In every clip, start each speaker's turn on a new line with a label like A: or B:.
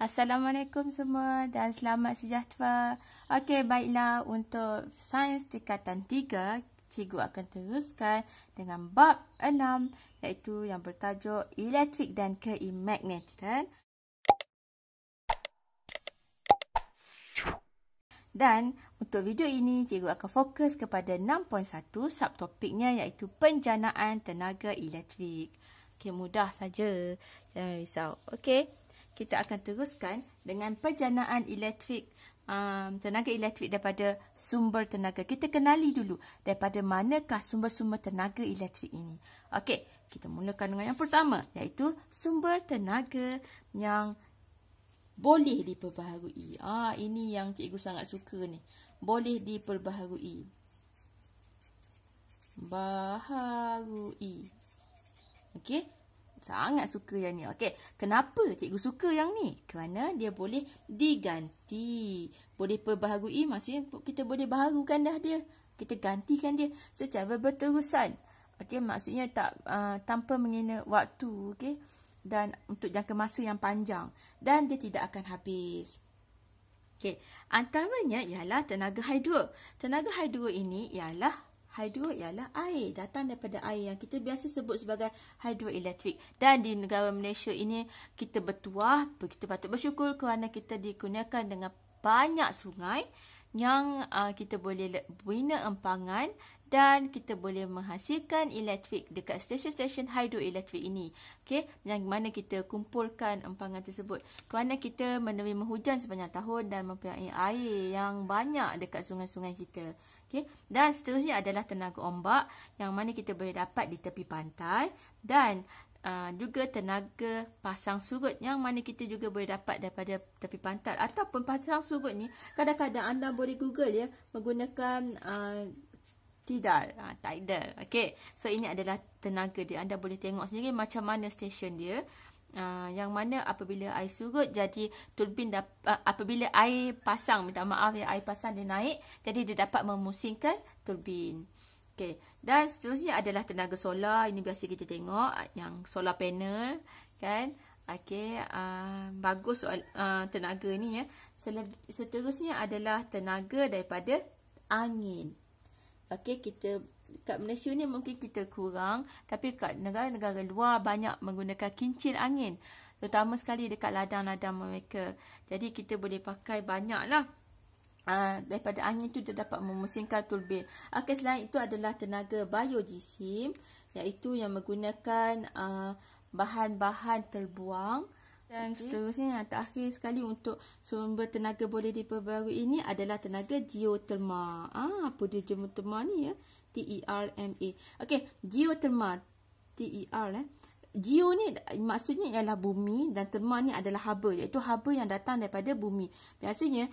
A: Assalamualaikum semua dan selamat sejahtera. Okey, baiklah, untuk sains tingkatan 3, cikgu akan teruskan dengan bab 6 iaitu yang bertajuk elektrik dan keimagnetikan. Dan untuk video ini, cikgu akan fokus kepada 6.1 subtopiknya iaitu penjanaan tenaga elektrik. Okey, mudah saja. Jangan risau. Okey, kita akan teruskan dengan penjanaan elektrik, tenaga elektrik daripada sumber tenaga. Kita kenali dulu daripada manakah sumber-sumber tenaga elektrik ini. Okey, kita mulakan dengan yang pertama iaitu sumber tenaga yang boleh diperbaharui. Ini yang cikgu sangat suka ni. Boleh diperbaharui. Baharui. Okey. Sangat suka yang ni. Okey. Kenapa cikgu suka yang ni? Kerana dia boleh diganti. Boleh perbaharui. Maksudnya kita boleh baharukan dah dia. Kita gantikan dia secara berterusan. Okey. Maksudnya tak tanpa menghina waktu. Okey. Dan untuk jangka masa yang panjang. Dan dia tidak akan habis. Okey. Antaranya ialah tenaga hidro. Tenaga hidro ini ialah air, datang daripada air yang kita biasa sebut sebagai hidroelektrik. Dan di negara Malaysia ini kita bertuah, kita patut bersyukur kerana kita digunakan dengan banyak sungai yang kita boleh bina empangan dan kita boleh menghasilkan elektrik dekat stesen-stesen hidroelektrik ini. Okey, yang mana kita kumpulkan empangan tersebut kerana kita menerima hujan sepanjang tahun dan mempunyai air yang banyak dekat sungai-sungai kita. Okey, dan seterusnya adalah tenaga ombak yang mana kita boleh dapat di tepi pantai dan juga tenaga pasang surut yang mana kita juga boleh dapat daripada tepi pantai. Ataupun pasang surut ni kadang-kadang anda boleh Google ya menggunakan tidal, tidal. Okey, so ini adalah tenaga dia. Anda boleh tengok sendiri macam mana stesen dia. Yang mana apabila air surut jadi turbin apabila air pasang, minta maaf ya, air pasang dia naik jadi dia dapat memusingkan turbin. Okey, dan seterusnya adalah tenaga solar. Ini biasa kita tengok yang solar panel kan. Okey, bagus soal tenaga ni ya. Seterusnya adalah tenaga daripada angin. Okey, kita kat Malaysia ni mungkin kita kurang, tapi kat negara-negara luar banyak menggunakan kincir angin, terutama sekali dekat ladang-ladang mereka. Jadi kita boleh pakai banyaklah daripada angin tu dia dapat memusingkan turbin. Okey, selain itu adalah tenaga biogeosim, iaitu yang menggunakan bahan-bahan terbuang. Dan seterusnya yang terakhir sekali untuk sumber tenaga boleh diperbarui ini adalah tenaga geoterma. Apa dia geoterma ni ya? T-E-R-M-A. Okey, geoterma. T-E-R Geo ni maksudnya ialah bumi dan terma ni adalah haba, iaitu haba yang datang daripada bumi. Biasanya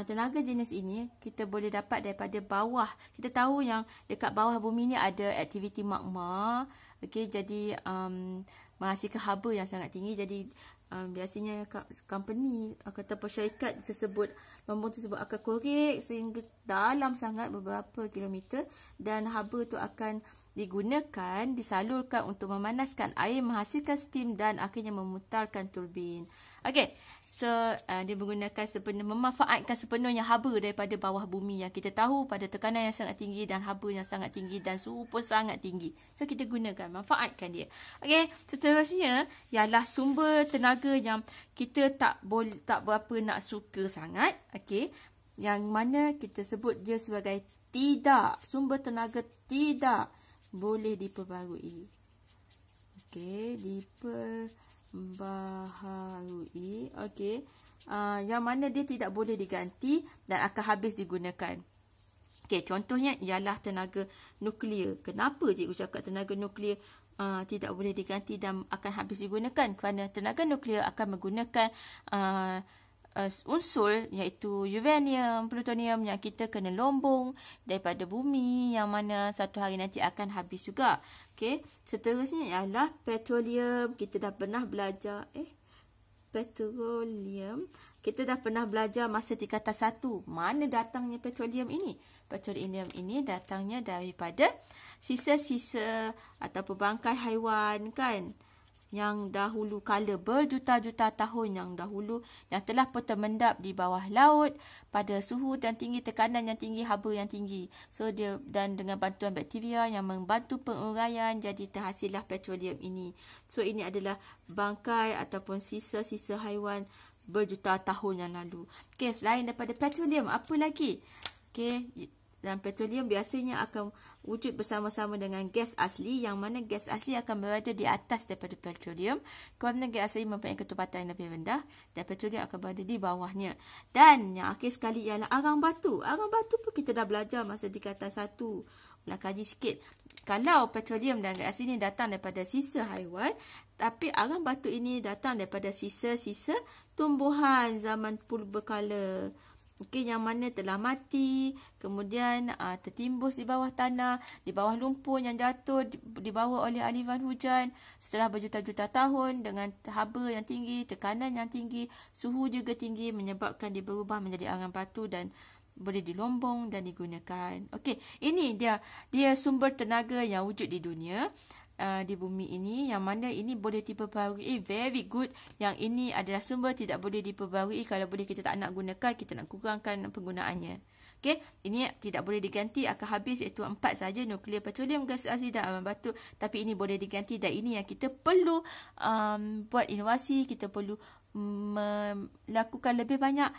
A: tenaga jenis ini kita boleh dapat daripada bawah. Kita tahu yang dekat bawah bumi ni ada aktiviti magma. Okey, jadi menghasilkan haba yang sangat tinggi. Jadi biasanya company ataupun syarikat tersebut, lombong tersebut akan korek sehingga dalam sangat beberapa kilometer dan haba tu akan digunakan, disalurkan untuk memanaskan air, menghasilkan steam dan akhirnya memutarkan turbin. Okey, so dia menggunakan memanfaatkan sepenuhnya haba daripada bawah bumi yang kita tahu pada tekanan yang sangat tinggi dan haba yang sangat tinggi dan suhu pun sangat tinggi. So kita gunakan, manfaatkan dia. Okey, seterusnya ialah sumber tenaga yang kita tak berapa nak suka sangat. Okey, yang mana kita sebut dia sebagai sumber tenaga tidak boleh diperbarui. Okey, diperbaharui. Okey, yang mana dia tidak boleh diganti dan akan habis digunakan. Okey, contohnya ialah tenaga nuklear. Kenapa cikgu cakap tenaga nuklear tidak boleh diganti dan akan habis digunakan? Kerana tenaga nuklear akan menggunakan unsur iaitu uranium, plutonium yang kita kena lombong daripada bumi yang mana satu hari nanti akan habis juga. Okey, seterusnya ialah petroleum. Kita dah pernah belajar petroleum. Kita dah pernah belajar masa tingkatan 1. Mana datangnya petroleum ini? Petroleum ini datangnya daripada sisa-sisa ataupun bangkai haiwan kan. yang dahulu kala berjuta-juta tahun yang dahulu yang telah pun termendap di bawah laut pada suhu dan tinggi tekanan yang tinggi, haba yang tinggi. So dia dan dengan bantuan bakteria yang membantu penguraian jadi terhasillah petroleum ini. So ini adalah bangkai ataupun sisa-sisa haiwan berjuta tahun yang lalu. Okey, selain daripada petroleum apa lagi? Okey, dan petroleum biasanya akan wujud bersama-sama dengan gas asli, yang mana gas asli akan berada di atas daripada petroleum kerana gas asli mempunyai ketepatan yang lebih rendah dan petroleum akan berada di bawahnya. Dan yang akhir sekali ialah arang batu. Arang batu pun kita dah belajar masa tingkatan 1. Ulang kaji sikit. Kalau petroleum dan gas asli ini datang daripada sisa haiwan, tapi arang batu ini datang daripada sisa-sisa tumbuhan zaman purbakala. Okey, yang mana telah mati, kemudian tertimbus di bawah tanah, di bawah lumpur yang jatuh, dibawa oleh aliran hujan setelah berjuta-juta tahun dengan haba yang tinggi, tekanan yang tinggi, suhu juga tinggi menyebabkan dia berubah menjadi arang batu dan boleh dilombong dan digunakan. Okey, ini dia sumber tenaga yang wujud di dunia. Di bumi ini, yang mana ini boleh diperbaharui, very good. Yang ini adalah sumber tidak boleh diperbaharui. Kalau boleh kita tak nak gunakan, kita nak kurangkan penggunaannya. Okey, ini tidak boleh diganti, akan habis, iaitu 4 saja, nuklear, petroleum, gas asli dan arang batu. Tapi ini boleh diganti dan ini yang kita perlu buat inovasi, kita perlu melakukan lebih banyak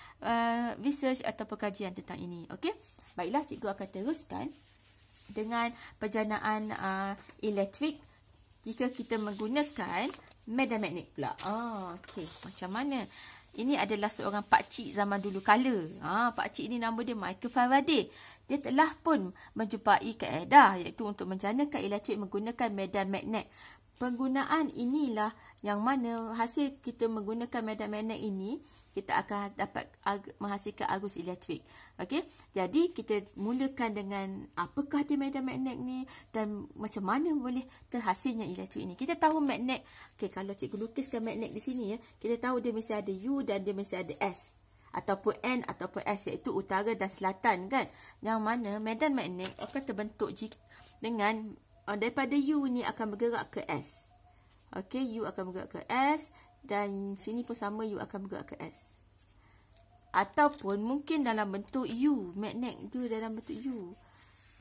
A: research atau kajian tentang ini. Okey, baiklah, cikgu akan teruskan dengan perjanaan elektrik jika kita menggunakan medan magnet pula. Okey, macam mana? Ini adalah seorang pakcik zaman dulu kala. Pakcik ini nama dia Michael Faraday. Dia telah pun menjumpai kaedah iaitu untuk menjanakan elektrik menggunakan medan magnet. Penggunaan inilah yang mana hasil kita menggunakan medan magnet ini, kita akan dapat menghasilkan arus elektrik. Okey, jadi kita mulakan dengan apakah dia medan magnet ni dan macam mana boleh terhasilnya elektrik ini. Kita tahu magnet, okey, kalau cikgu lukiskan magnet di sini ya, kita tahu dia mesti ada U dan dia mesti ada S ataupun N ataupun S, iaitu utara dan selatan kan. Yang mana medan magnet akan terbentuk dengan daripada U ni akan bergerak ke S. Okey, U akan bergerak ke S dan sini pun sama, U akan bergerak ke S. Ataupun mungkin dalam bentuk U, magnet tu dalam bentuk U.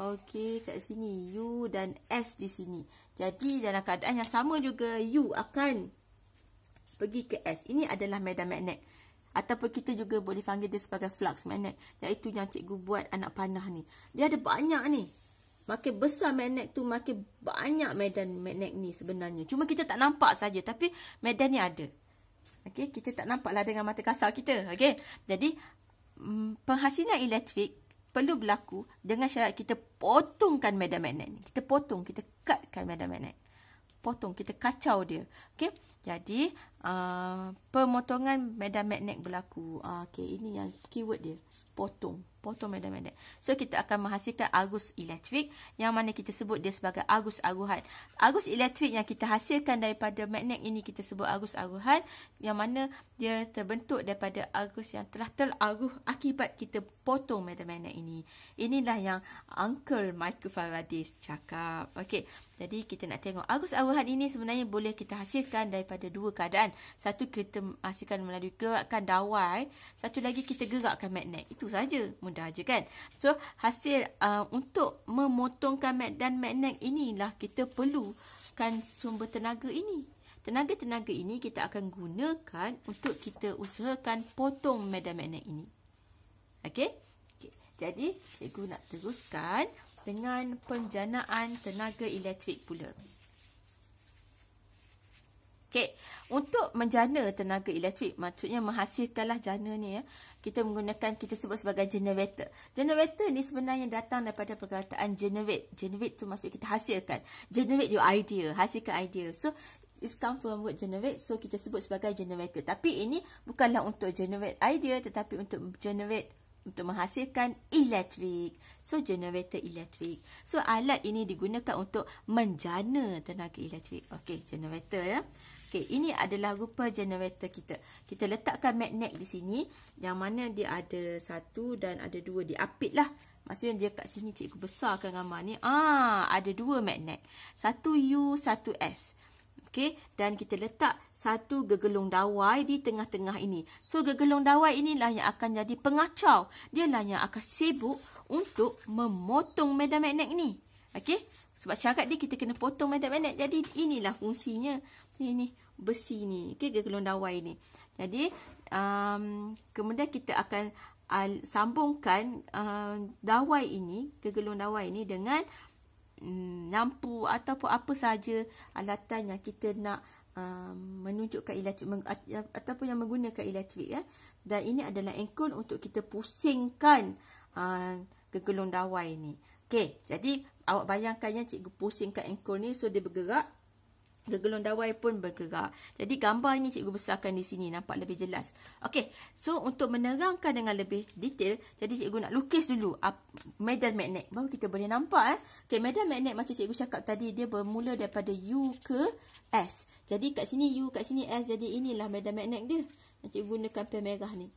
A: Okey, kat sini U dan S di sini. Jadi dalam keadaan yang sama juga U akan pergi ke S. Ini adalah medan magnet. Ataupun kita juga boleh panggil dia sebagai flux magnet. Iaitu yang cikgu buat anak panah ni. Dia ada banyak ni. Makin besar magnet tu, makin banyak medan magnet ni sebenarnya. Cuma kita tak nampak saja, tapi medan ni ada. Okey, kita tak nampaklah dengan mata kasar kita. Okey, jadi penghasilan elektrik perlu berlaku dengan syarat kita potongkan medan magnet ni. Kita potong, kita cutkan medan magnet. Potong, kita kacau dia. Okey, jadi pemotongan medan magnet berlaku. Okey, ini yang keyword dia. Potong medan magnet. So kita akan menghasilkan arus elektrik yang mana kita sebut dia sebagai arus aruhan. Arus elektrik yang kita hasilkan daripada magnet ini kita sebut arus aruhan, yang mana dia terbentuk daripada arus yang telah teraruh akibat kita potong medan magnet ini. Inilah yang Uncle Michael Faraday cakap. Okey, jadi kita nak tengok arus aruhan ini sebenarnya boleh kita hasilkan daripada dua keadaan. Satu, kita hasilkan melalui gerakan dawai. Satu lagi, kita gerakkan magnet. Itu saja. Mudah je kan? So, hasil untuk memotongkan medan magnet inilah kita perlukan sumber tenaga ini. Tenaga-tenaga ini kita akan gunakan untuk kita usahakan potong medan magnet ini. Okey? Okay. Jadi, cikgu nak teruskan dengan penjanaan tenaga elektrik pula. Okey, untuk menjana tenaga elektrik, maksudnya menghasilkanlah jana ni ya, kita sebut sebagai generator. Generator ni sebenarnya datang daripada perkataan generate. Generate tu maksud kita hasilkan. Generate your idea, hasilkan idea. So, it's come from word generate, so kita sebut sebagai generator. Tapi ini bukanlah untuk generate idea, tetapi untuk menghasilkan elektrik. So, generator elektrik. So, alat ini digunakan untuk menjana tenaga elektrik. Okey, generator ya. Okey, ini adalah rupa generator kita. Kita letakkan magnet di sini, yang mana dia ada 1 dan ada 2. Diapit lah. Maksudnya dia kat sini, cikgu besarkan gambar ni. Ada 2 magnet. 1 U, 1 S. Okey. Okey, dan kita letak satu gegelung dawai di tengah-tengah ini. So, gegelung dawai inilah yang akan jadi pengacau. Dialah yang akan sibuk untuk memotong medan magnet ni. Okey, sebab syarat dia kita kena potong medan magnet. Jadi, inilah fungsinya. Ini besi ni. Okey, gegelung dawai ni. Jadi, kemudian kita akan sambungkan dawai ini, gegelung dawai ini dengan lampu ataupun apa sahaja alatan yang kita nak menunjukkan elektrik ataupun yang menggunakan elektrik ya. Dan ini adalah engkol untuk kita pusingkan gegelung dawai ni. Okey, jadi awak bayangkan ya, cikgu pusingkan engkol ni, so dia bergerak, gegelung dawai pun bergerak. Jadi gambar ini cikgu besarkan di sini, nampak lebih jelas. Okey, so untuk menerangkan dengan lebih detail, jadi cikgu nak lukis dulu medan magnet, baru kita boleh nampak. Okey, medan magnet macam cikgu cakap tadi, dia bermula daripada U ke S. Jadi kat sini U, kat sini S, jadi inilah medan magnet dia. Cikgu gunakan pen merah ni.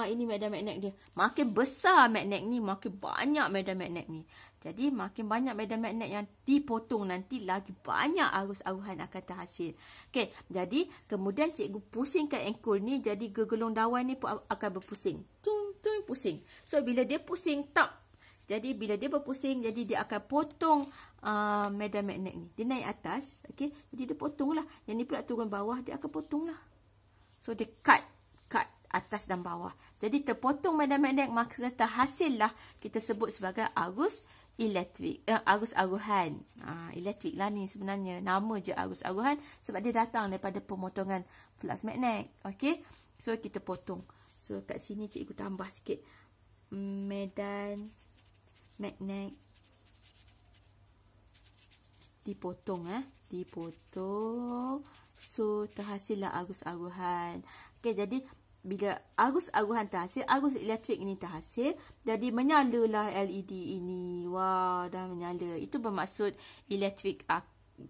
A: Ini medan magnet dia. Makin besar magnet ni, makin banyak medan magnet ni. Jadi makin banyak medan magnet yang dipotong nanti, lagi banyak arus aruhan akan terhasil. Okey, jadi kemudian cikgu pusingkan engkol ni, jadi gegelung dawai ni pun akan berpusing. Tung tung pusing. So bila dia pusing tak. Jadi bila dia berpusing, jadi dia akan potong medan magnet ni. Dia naik atas, okey. Jadi dia potonglah. Yang ni pula turun bawah, dia akan potonglah. So dia cut atas dan bawah. Jadi terpotong medan magnet, maka terhasillah kita sebut sebagai arus elektrik, arus aruhan. Elektrik lah ni sebenarnya. Nama je arus aruhan sebab dia datang daripada pemotongan flux magnet. Okey. So kita potong. So kat sini cikgu tambah sikit. Medan magnet dipotong dipotong. So terhasillah arus aruhan. Okey, jadi bila arus aruhan terhasil, arus elektrik ini terhasil, jadi menyalalah LED ini. Wah, dah menyala. Itu bermaksud elektrik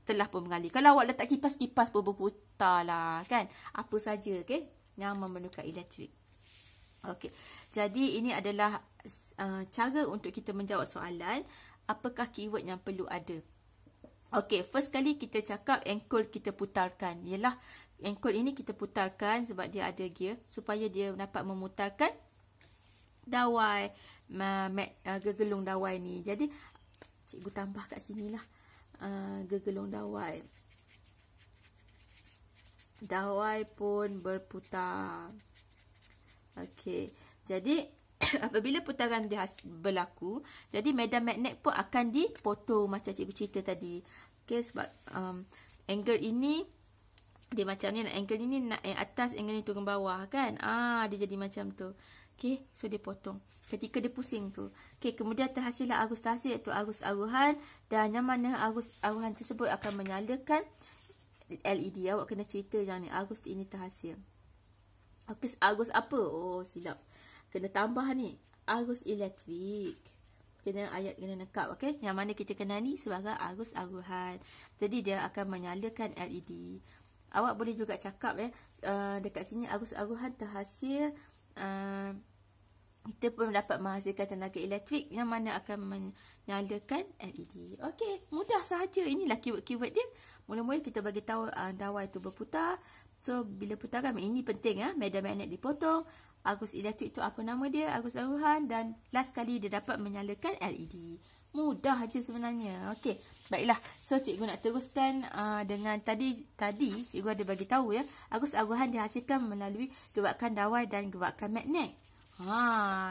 A: telah pun mengalir. Kalau awak letak kipas-kipas pun berputar lah, kan? Apa saja, okey, yang memerlukan elektrik. Okey, jadi ini adalah cara untuk kita menjawab soalan. Apakah keyword yang perlu ada? Okey, first kali kita cakap engkol kita putarkan. Ialah engkol ini kita putarkan sebab dia ada gear supaya dia dapat memutarkan dawai, gegelung dawai ni. Jadi cikgu tambah kat sinilah gegelung dawai. Dawai pun berputar. Okey, jadi apabila putaran dia berlaku, jadi medan magnet pun akan dipotong macam cikgu cerita tadi. Okey, sebab angle ini dia macam ni, angle ini naik atas, angle ni turun bawah, kan? Dia jadi macam tu. Okey, so dia potong ketika dia pusing tu. Okey, kemudian terhasillah arus terhasil, iaitu arus aruhan, dan yang mana arus aruhan tersebut akan menyalakan LED. Awak kena cerita yang ni, arus ini terhasil. Okey, arus apa? Oh, silap. Kena tambah ni, arus elektrik. Kena ayat kena nekap, okey? Yang mana kita kenal ni sebagai arus aruhan. Jadi dia akan menyalakan LED. Awak boleh juga cakap dekat sini arus aruhan terhasil, kita pun dapat menghasilkan tenaga elektrik yang mana akan menyalakan LED. Okey, mudah sahaja. Inilah keyword-keyword dia. Mula-mula kita bagi tahu dawai itu berputar. So bila putaran ini penting, medan magnet dipotong, arus elektrik itu apa nama dia, arus aruhan, dan last kali dia dapat menyalakan LED. Mudah aja sebenarnya. Okey, baiklah. So cikgu nak teruskan dengan tadi cikgu ada bagi tahu arus aruhan dihasilkan melalui gerakan dawai dan gerakan magnet.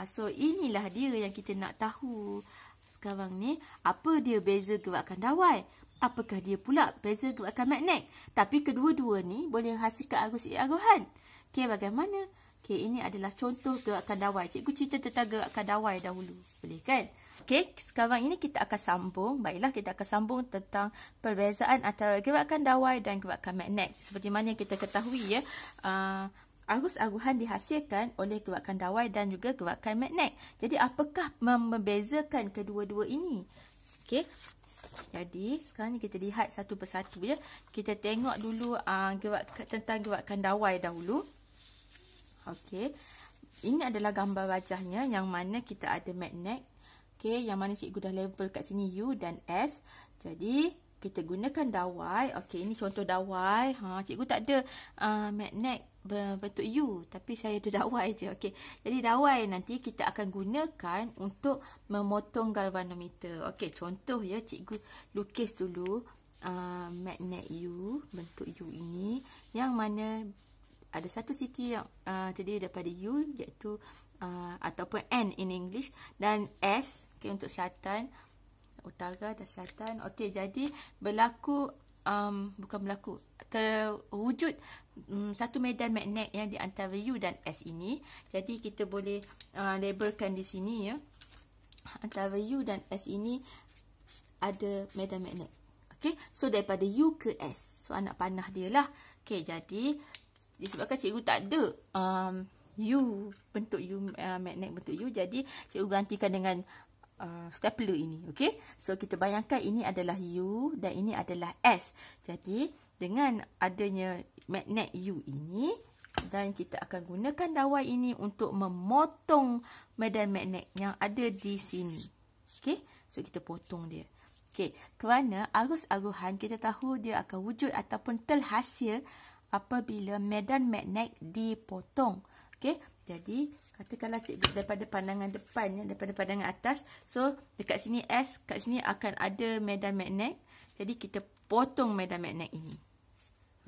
A: So inilah dia yang kita nak tahu sekarang ni. Apa dia beza gerakan dawai? Apakah dia pula beza gerakan magnet? Tapi kedua-dua ni boleh hasilkan arus aruhan. Okey, bagaimana? Okey, ini adalah contoh gerakan dawai. Cikgu cerita tentang gerakan dawai dahulu. Boleh kan? Okey, sekarang ini kita akan sambung. Baiklah, kita akan sambung tentang perbezaan antara gerakan dawai dan gerakan magnet. Seperti mana kita ketahui arus aruhan dihasilkan oleh gerakan dawai dan juga gerakan magnet. Jadi apakah membezakan kedua-dua ini? Okey. Jadi sekarang ni kita lihat satu persatu ya. Kita tengok dulu tentang gerakan dawai dahulu. Okey. Ini adalah gambar wajahnya yang mana kita ada magnet. Okey, yang mana cikgu dah label kat sini U dan S. Jadi kita gunakan dawai. Okey, ini contoh dawai. Cikgu tak ada magnet berbentuk U, tapi saya ada dawai je. Okey, jadi dawai nanti kita akan gunakan untuk memotong galvanometer. Okey, contoh ya, cikgu lukis dulu magnet U, bentuk U ini, yang mana ada satu sisi yang terdiri daripada U, iaitu ataupun N in English, dan S, okay, untuk selatan, utara dan selatan. Okey, jadi terwujud satu medan magnet yang di antara U dan S ini. Jadi kita boleh labelkan di sini ya, antara U dan S ini ada medan magnet. Okey, so daripada U ke S, so anak panah dia lah. Okey, jadi disebabkan cikgu tak ada U, bentuk U, magnet bentuk U, jadi cikgu gantikan dengan stapler ini. Okey, so kita bayangkan ini adalah U dan ini adalah S. Jadi dengan adanya magnet U ini, dan kita akan gunakan dawai ini untuk memotong medan magnet yang ada di sini. Okey, so kita potong dia. Okey, kerana arus-aruhan kita tahu dia akan wujud ataupun terhasil apabila medan magnet dipotong. Okey, jadi katakanlah cikgu daripada pandangan depan, daripada pandangan atas, so dekat sini S, kat sini akan ada medan magnet. Jadi kita potong medan magnet ini.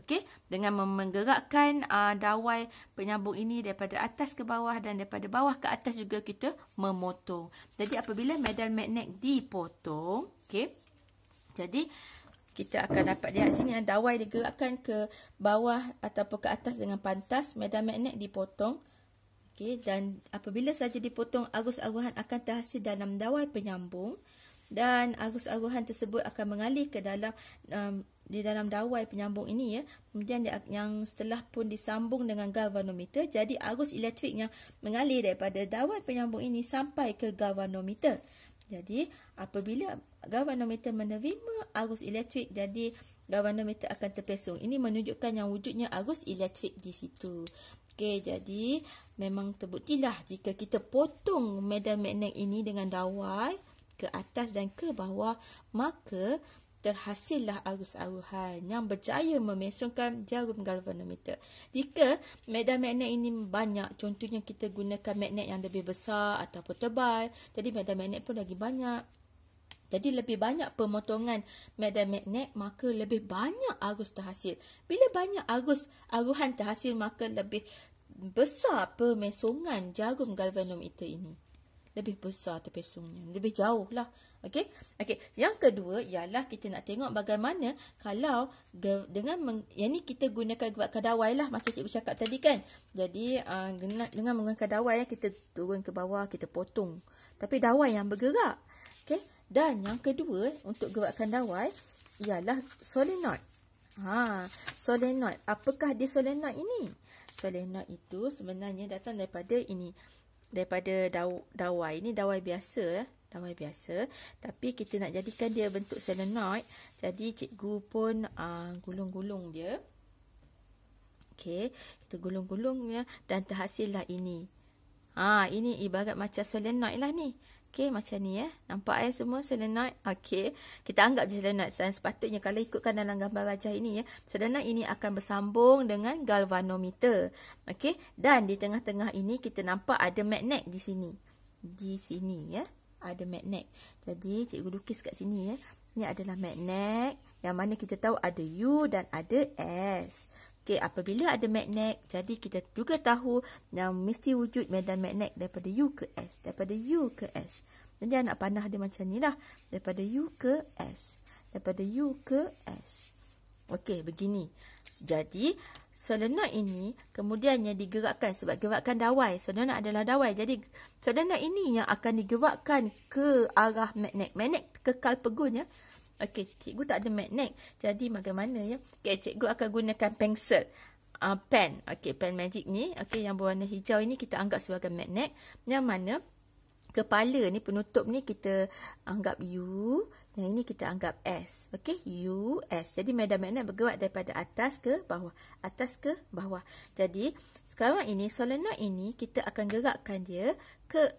A: Okey, dengan menggerakkan dawai penyambung ini daripada atas ke bawah dan daripada bawah ke atas juga kita memotong. Jadi apabila medan magnet dipotong, okey, jadi kita akan dapat lihat sini dawai digerakkan ke bawah ataupun ke atas dengan pantas, medan magnet dipotong. Okey, dan apabila saja dipotong, arus-aruhan akan terhasil dalam dawai penyambung, dan arus-aruhan tersebut akan mengalir ke dalam di dalam dawai penyambung ini ya. Kemudian yang setelah pun disambung dengan galvanometer, jadi arus elektrik yang mengalir daripada dawai penyambung ini sampai ke galvanometer. Jadi apabila galvanometer menerima arus elektrik, jadi galvanometer akan terpesong. Ini menunjukkan yang wujudnya arus elektrik di situ. Okey, jadi memang terbuktilah jika kita potong medan magnet ini dengan dawai ke atas dan ke bawah, maka terhasillah arus-aruhan yang berjaya memesongkan jarum galvanometer. Jika medan magnet ini banyak, contohnya kita gunakan magnet yang lebih besar ataupun tebal, jadi medan magnet pun lagi banyak. Jadi lebih banyak pemotongan medan magnet, maka lebih banyak arus terhasil. Bila banyak arus-aruhan terhasil, maka lebih besar pemesongan jarum galvanometer ini. Lebih besar terpesongnya, lebih jauh lah. Okey. Yang kedua ialah kita nak tengok bagaimana kalau dengan yang ni kita gunakan gerakan dawai lah, macam cikgu cakap tadi kan. Jadi dengan menggunakan dawai kita turun ke bawah, kita potong. Tapi dawai yang bergerak. Okey. Dan yang kedua untuk gerakan dawai ialah solenoid. Solenoid. Apakah dia solenoid ini? Solenoid itu sebenarnya datang daripada ini. Daripada dawai. Ini dawai biasa, dawai biasa, tapi kita nak jadikan dia bentuk solenoid. Jadi cikgu pun gulung-gulung dia. Okey, kita gulung-gulung dia dan terhasillah ini. Ini ibarat macam solenoid lah ni. Okey, macam ni ya. Nampak semua solenoid? Okey, kita anggap je solenoid. Dan sepatutnya kalau ikutkan dalam gambar rajah ini ya, solenoid ini akan bersambung dengan galvanometer. Okey, dan di tengah-tengah ini kita nampak ada magnet di sini. Di sini ya, ada magnet. Jadi cikgu lukis kat sini ya. Ini adalah magnet yang mana kita tahu ada U dan ada S. Okey, apabila ada magnet, jadi kita juga tahu yang mesti wujud medan magnet daripada U ke S. Daripada U ke S. Jadi anak panah dia macam ni lah. Daripada U ke S. Daripada U ke S. Okey, begini. Jadi, solenoid ini kemudiannya digerakkan sebab gerakan dawai. Solenoid adalah dawai. Jadi, solenoid ini yang akan digerakkan ke arah magnet. Magnet kekal pegun ya. Okey, cikgu tak ada magnet. Jadi bagaimana ya? Okey, cikgu akan gunakan pensel. Pen. Okey, pen magic ni. Okey, yang berwarna hijau ini kita anggap sebagai magnet. Yang mana kepala ni, penutup ni kita anggap U. Yang ini kita anggap S. Okey, U, S. Jadi medan magnet bergerak daripada atas ke bawah. Atas ke bawah. Jadi, sekarang ini, solenoid ini kita akan gerakkan dia ke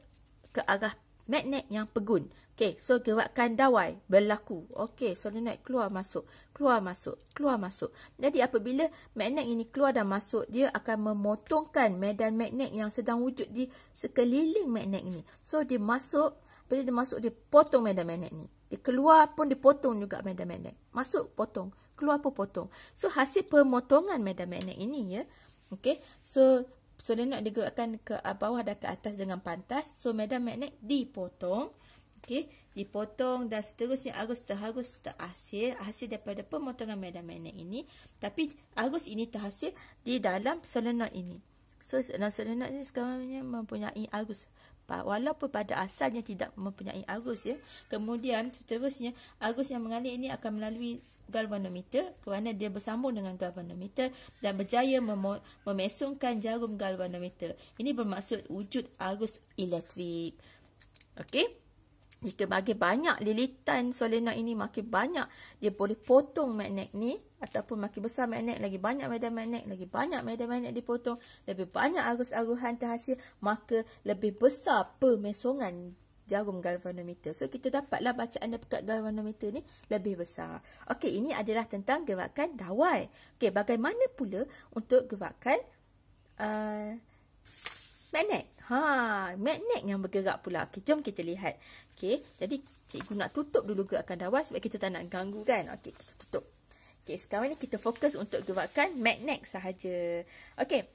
A: arah magnet yang pegun. Okey, so gerakan dawai berlaku. Okey, solenoid keluar masuk, keluar masuk, keluar masuk. Jadi apabila magnet ini keluar dan masuk, dia akan memotongkan medan magnet yang sedang wujud di sekeliling magnet ini. So dia masuk, bila dia masuk dia potong medan magnet ni. Dia keluar pun dipotong juga medan magnet. Masuk potong, keluar pun potong. So hasil pemotongan medan magnet ini ya. Okey, so solenoid digerakkan ke bawah dan ke atas dengan pantas. So medan magnet dipotong. Okey, dipotong dan seterusnya arus terhasil hasil daripada pemotongan medan magnet ini. Tapi arus ini terhasil di dalam solenoid ini. So dalam solenoid ini sekarang mempunyai arus. Walaupun pada asalnya tidak mempunyai arus ya. Kemudian seterusnya arus yang mengalir ini akan melalui galvanometer kerana dia bersambung dengan galvanometer dan berjaya memesongkan jarum galvanometer. Ini bermaksud wujud arus elektrik. Okey. Jika makin banyak lilitan solenoid ini, makin banyak dia boleh potong magnet ni, ataupun makin besar magnet, lagi banyak medan magnet, lagi banyak medan magnet dipotong, lebih banyak arus-arusan terhasil, maka lebih besar pemesongan jarum galvanometer. So kita dapatlah bacaan dekat galvanometer ni lebih besar. Okey, ini adalah tentang gerakan dawai. Okey, bagaimana pula untuk gerakan magnet? Magnet yang bergerak pula. Okey, jom kita lihat. Okey, jadi cikgu nak tutup dulu gerakan dawai sebab kita tak nak ganggu kan. Okey, kita tutup. Okey, sekarang ni kita fokus untuk gerakan magnet sahaja. Okey.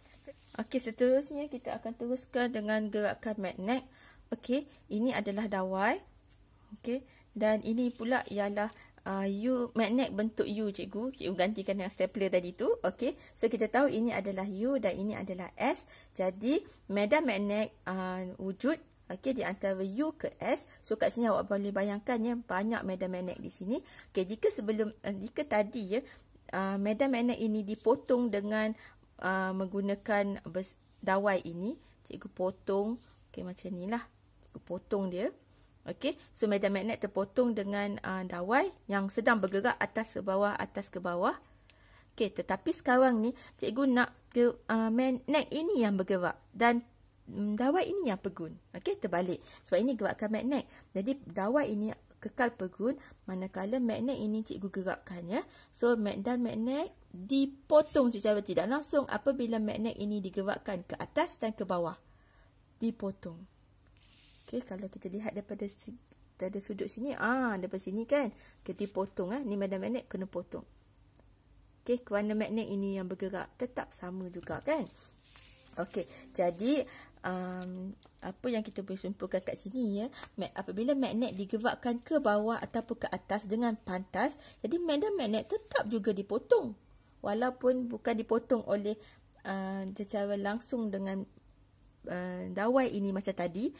A: Okey, seterusnya kita akan teruskan dengan gerakan magnet. Okey, ini adalah dawai. Okey, dan ini pula ialah U, magnet bentuk U cikgu. Cikgu gantikan dengan stapler tadi tu. Okey, so kita tahu ini adalah U dan ini adalah S. Jadi medan magnet wujud okey di antara U ke S. So kat sini awak boleh bayangkan ya, banyak medan magnet di sini. Okey, jika tadi ya medan magnet ini dipotong dengan menggunakan dawai ini, cikgu potong okey macam nilah. Cikgu potong dia. Okey, so medan magnet terpotong dengan dawai yang sedang bergerak atas ke bawah, atas ke bawah. Okey, tetapi sekarang ni cikgu nak magnet ini yang bergerak dan dawai ini yang pegun. Okey, terbalik. Sebab ini gerakan magnet. Jadi dawai ini kekal pegun manakala magnet ini cikgu gerakkan ya. So medan magnet dipotong secara tidak langsung apabila magnet ini digerakkan ke atas dan ke bawah. Dipotong. Okey, kalau kita lihat daripada sudut sini, daripada sini kan, kita potong ni medan magnet kena potong. Okey, kerana magnet ini yang bergerak tetap sama juga kan. Okey, jadi apa yang kita boleh simpulkan kat sini ya, apabila magnet digerakkan ke bawah ataupun ke atas dengan pantas, jadi medan magnet tetap juga dipotong. Walaupun bukan dipotong oleh secara langsung dengan dawai ini macam tadi.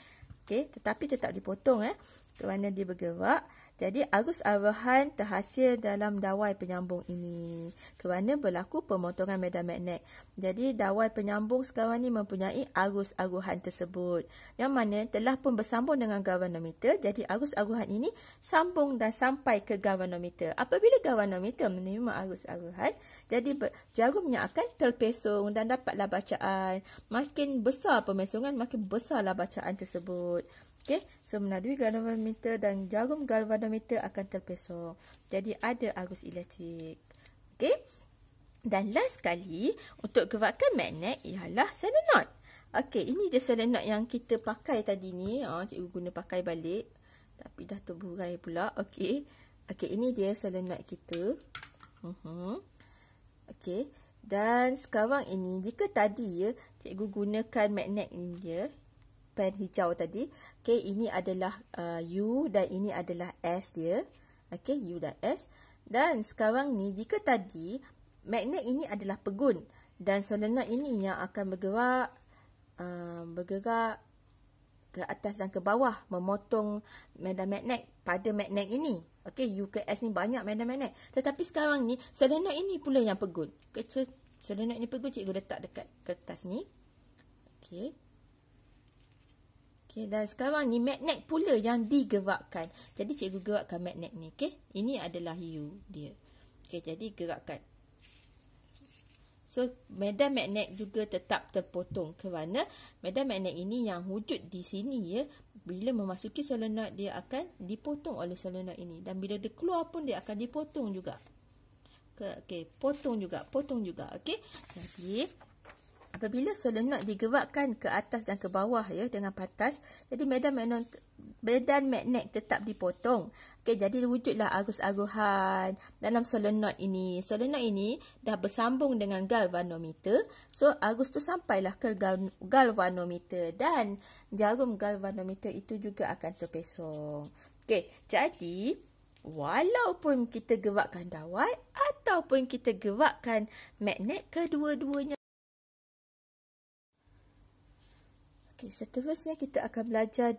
A: Okey, tetapi tetap dipotong kerana dia bergerak. Jadi arus arahan terhasil dalam dawai penyambung ini kerana berlaku pemotongan medan magnet. Jadi dawai penyambung sekarang ni mempunyai arus aruhan tersebut yang mana telah pun bersambung dengan galvanometer. Jadi arus aruhan ini sambung dan sampai ke galvanometer. Apabila galvanometer menerima arus aruhan, jadi jarumnya akan terpesong dan dapatlah bacaan. Makin besar pemesongan, makin besarlah bacaan tersebut. Okey, so melalui galvanometer dan jarum galvanometer akan terpesong. Jadi ada arus elektrik. Okey. Dan last sekali untuk gerakan magnet ialah solenoid. Okey, ini dia solenoid yang kita pakai tadi ni. Cikgu guna pakai balik. Tapi dah terburai pula. Okey. Okey, ini dia solenoid kita. Okey. Dan sekarang ini jika tadi ya cikgu gunakan magnet ini dia, pen hijau tadi. Okey, ini adalah U dan ini adalah S dia. Okey, U dan S. Dan sekarang ni jika tadi magnet ini adalah pegun dan solenoid ini yang akan bergerak ke atas dan ke bawah memotong medan magnet pada magnet ini. Okey, U ke S ni banyak medan magnet. Tetapi sekarang ni solenoid ini pula yang pegun. Okay, so solenoid ini pegun, cikgu letak dekat kertas ni. Okey. Okay, dan sekarang ni magnet pula yang digerakkan. Jadi cikgu gerakkan magnet ni. Okay, ini adalah U dia. Okay, jadi gerakkan. So medan magnet juga tetap terpotong kerana medan magnet ini yang wujud di sini ya. Bila memasuki solenoid dia akan dipotong oleh solenoid ini, dan bila dia keluar pun dia akan dipotong juga. Okey, potong juga. Okey. Jadi apabila solenoid digerakkan ke atas dan ke bawah ya dengan patas, jadi medan magnet tetap dipotong. Okey, jadi wujudlah arus-aruhan dalam solenoid ini. Solenoid ini dah bersambung dengan galvanometer. So arus tu sampailah ke galvanometer, dan jarum galvanometer itu juga akan terpesong. Okey, jadi walaupun kita gerakkan dawai ataupun kita gerakkan magnet, kedua-duanya. Okay, seterusnya kita akan belajar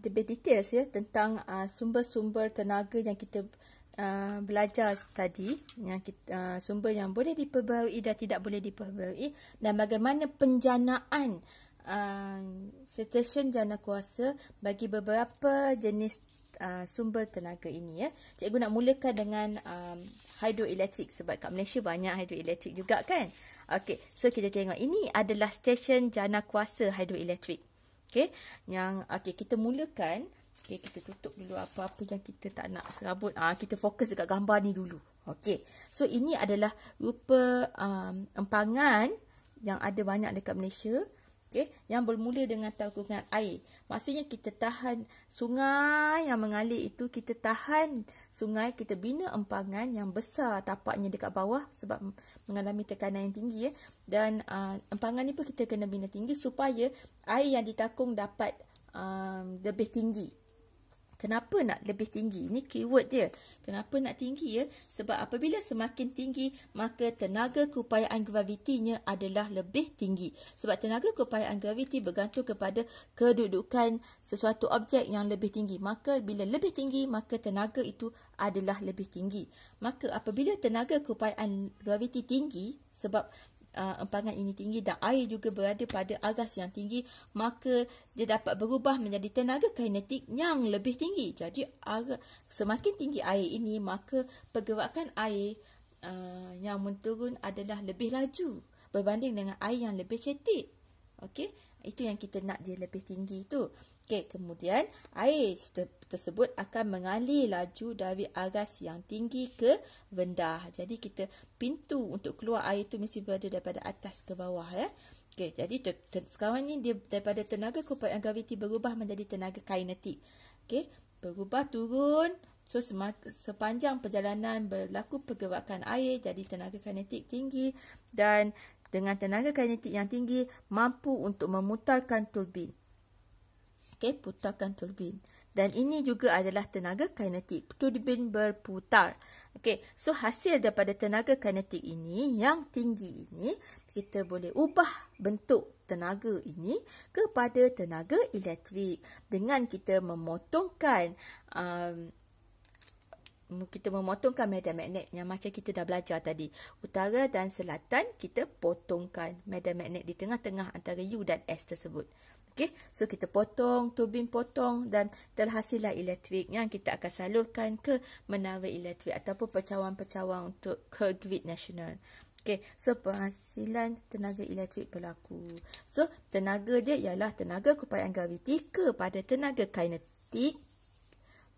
A: lebih detail ya tentang sumber-sumber tenaga yang kita belajar tadi, yang sumber yang boleh diperbaharui dan tidak boleh diperbaharui, dan bagaimana penjanaan stesen jana kuasa bagi beberapa jenis sumber tenaga ini ya. Cikgu nak mulakan dengan hidroelektrik, sebab kat Malaysia banyak hidroelektrik juga kan. Okey, so kita tengok ini adalah stesen jana kuasa hidroelektrik. Okey, kita mulakan. Okey, kita tutup dulu apa-apa yang kita tak nak serabut. Kita fokus dekat gambar ni dulu. Okey, so ini adalah rupa empangan yang ada banyak dekat Malaysia. Okay, yang bermula dengan takungan air. Maksudnya kita tahan sungai yang mengalir itu, kita tahan sungai, kita bina empangan yang besar tapaknya dekat bawah sebab mengalami tekanan yang tinggi ya. Dan empangan ni pun kita kena bina tinggi supaya air yang ditakung dapat lebih tinggi. Kenapa nak lebih tinggi? Ini keyword dia. Kenapa nak tinggi ya? Sebab apabila semakin tinggi, maka tenaga keupayaan gravitinya adalah lebih tinggi. Sebab tenaga keupayaan graviti bergantung kepada kedudukan sesuatu objek yang lebih tinggi. Maka bila lebih tinggi, maka tenaga itu adalah lebih tinggi. Maka apabila tenaga keupayaan graviti tinggi, sebab empangan ini tinggi dan air juga berada pada aras yang tinggi, maka dia dapat berubah menjadi tenaga kinetik yang lebih tinggi. Jadi semakin tinggi air ini, maka pergerakan air yang menturun adalah lebih laju berbanding dengan air yang lebih cetek. Okey, itu yang kita nak, dia lebih tinggi tu. Okey, kemudian air tersebut akan mengalir laju dari aras yang tinggi ke rendah. Jadi kita pintu untuk keluar air tu mesti berada daripada atas ke bawah ya. Okey, jadi sekarang ni dia daripada tenaga keupayaan graviti berubah menjadi tenaga kinetik. Okey, berubah turun. So sepanjang perjalanan berlaku pergerakan air, jadi tenaga kinetik tinggi, dan dengan tenaga kinetik yang tinggi mampu untuk memutarkan turbin. Okey, putarkan turbin. Dan ini juga adalah tenaga kinetik. Turbin berputar. Okey, so hasil daripada tenaga kinetik ini yang tinggi ini, kita boleh ubah bentuk tenaga ini kepada tenaga elektrik dengan kita memotongkan medan magnet yang macam kita dah belajar tadi. Utara dan selatan kita potongkan medan magnet di tengah-tengah antara U dan S tersebut. Okey, so kita potong, turbin potong, dan terhasillah elektrik yang kita akan salurkan ke menara elektrik ataupun pecawan-pecawan untuk ke grid nasional. Okey, so penghasilan tenaga elektrik berlaku. So tenaga dia ialah tenaga keupayaan graviti kepada tenaga kinetik,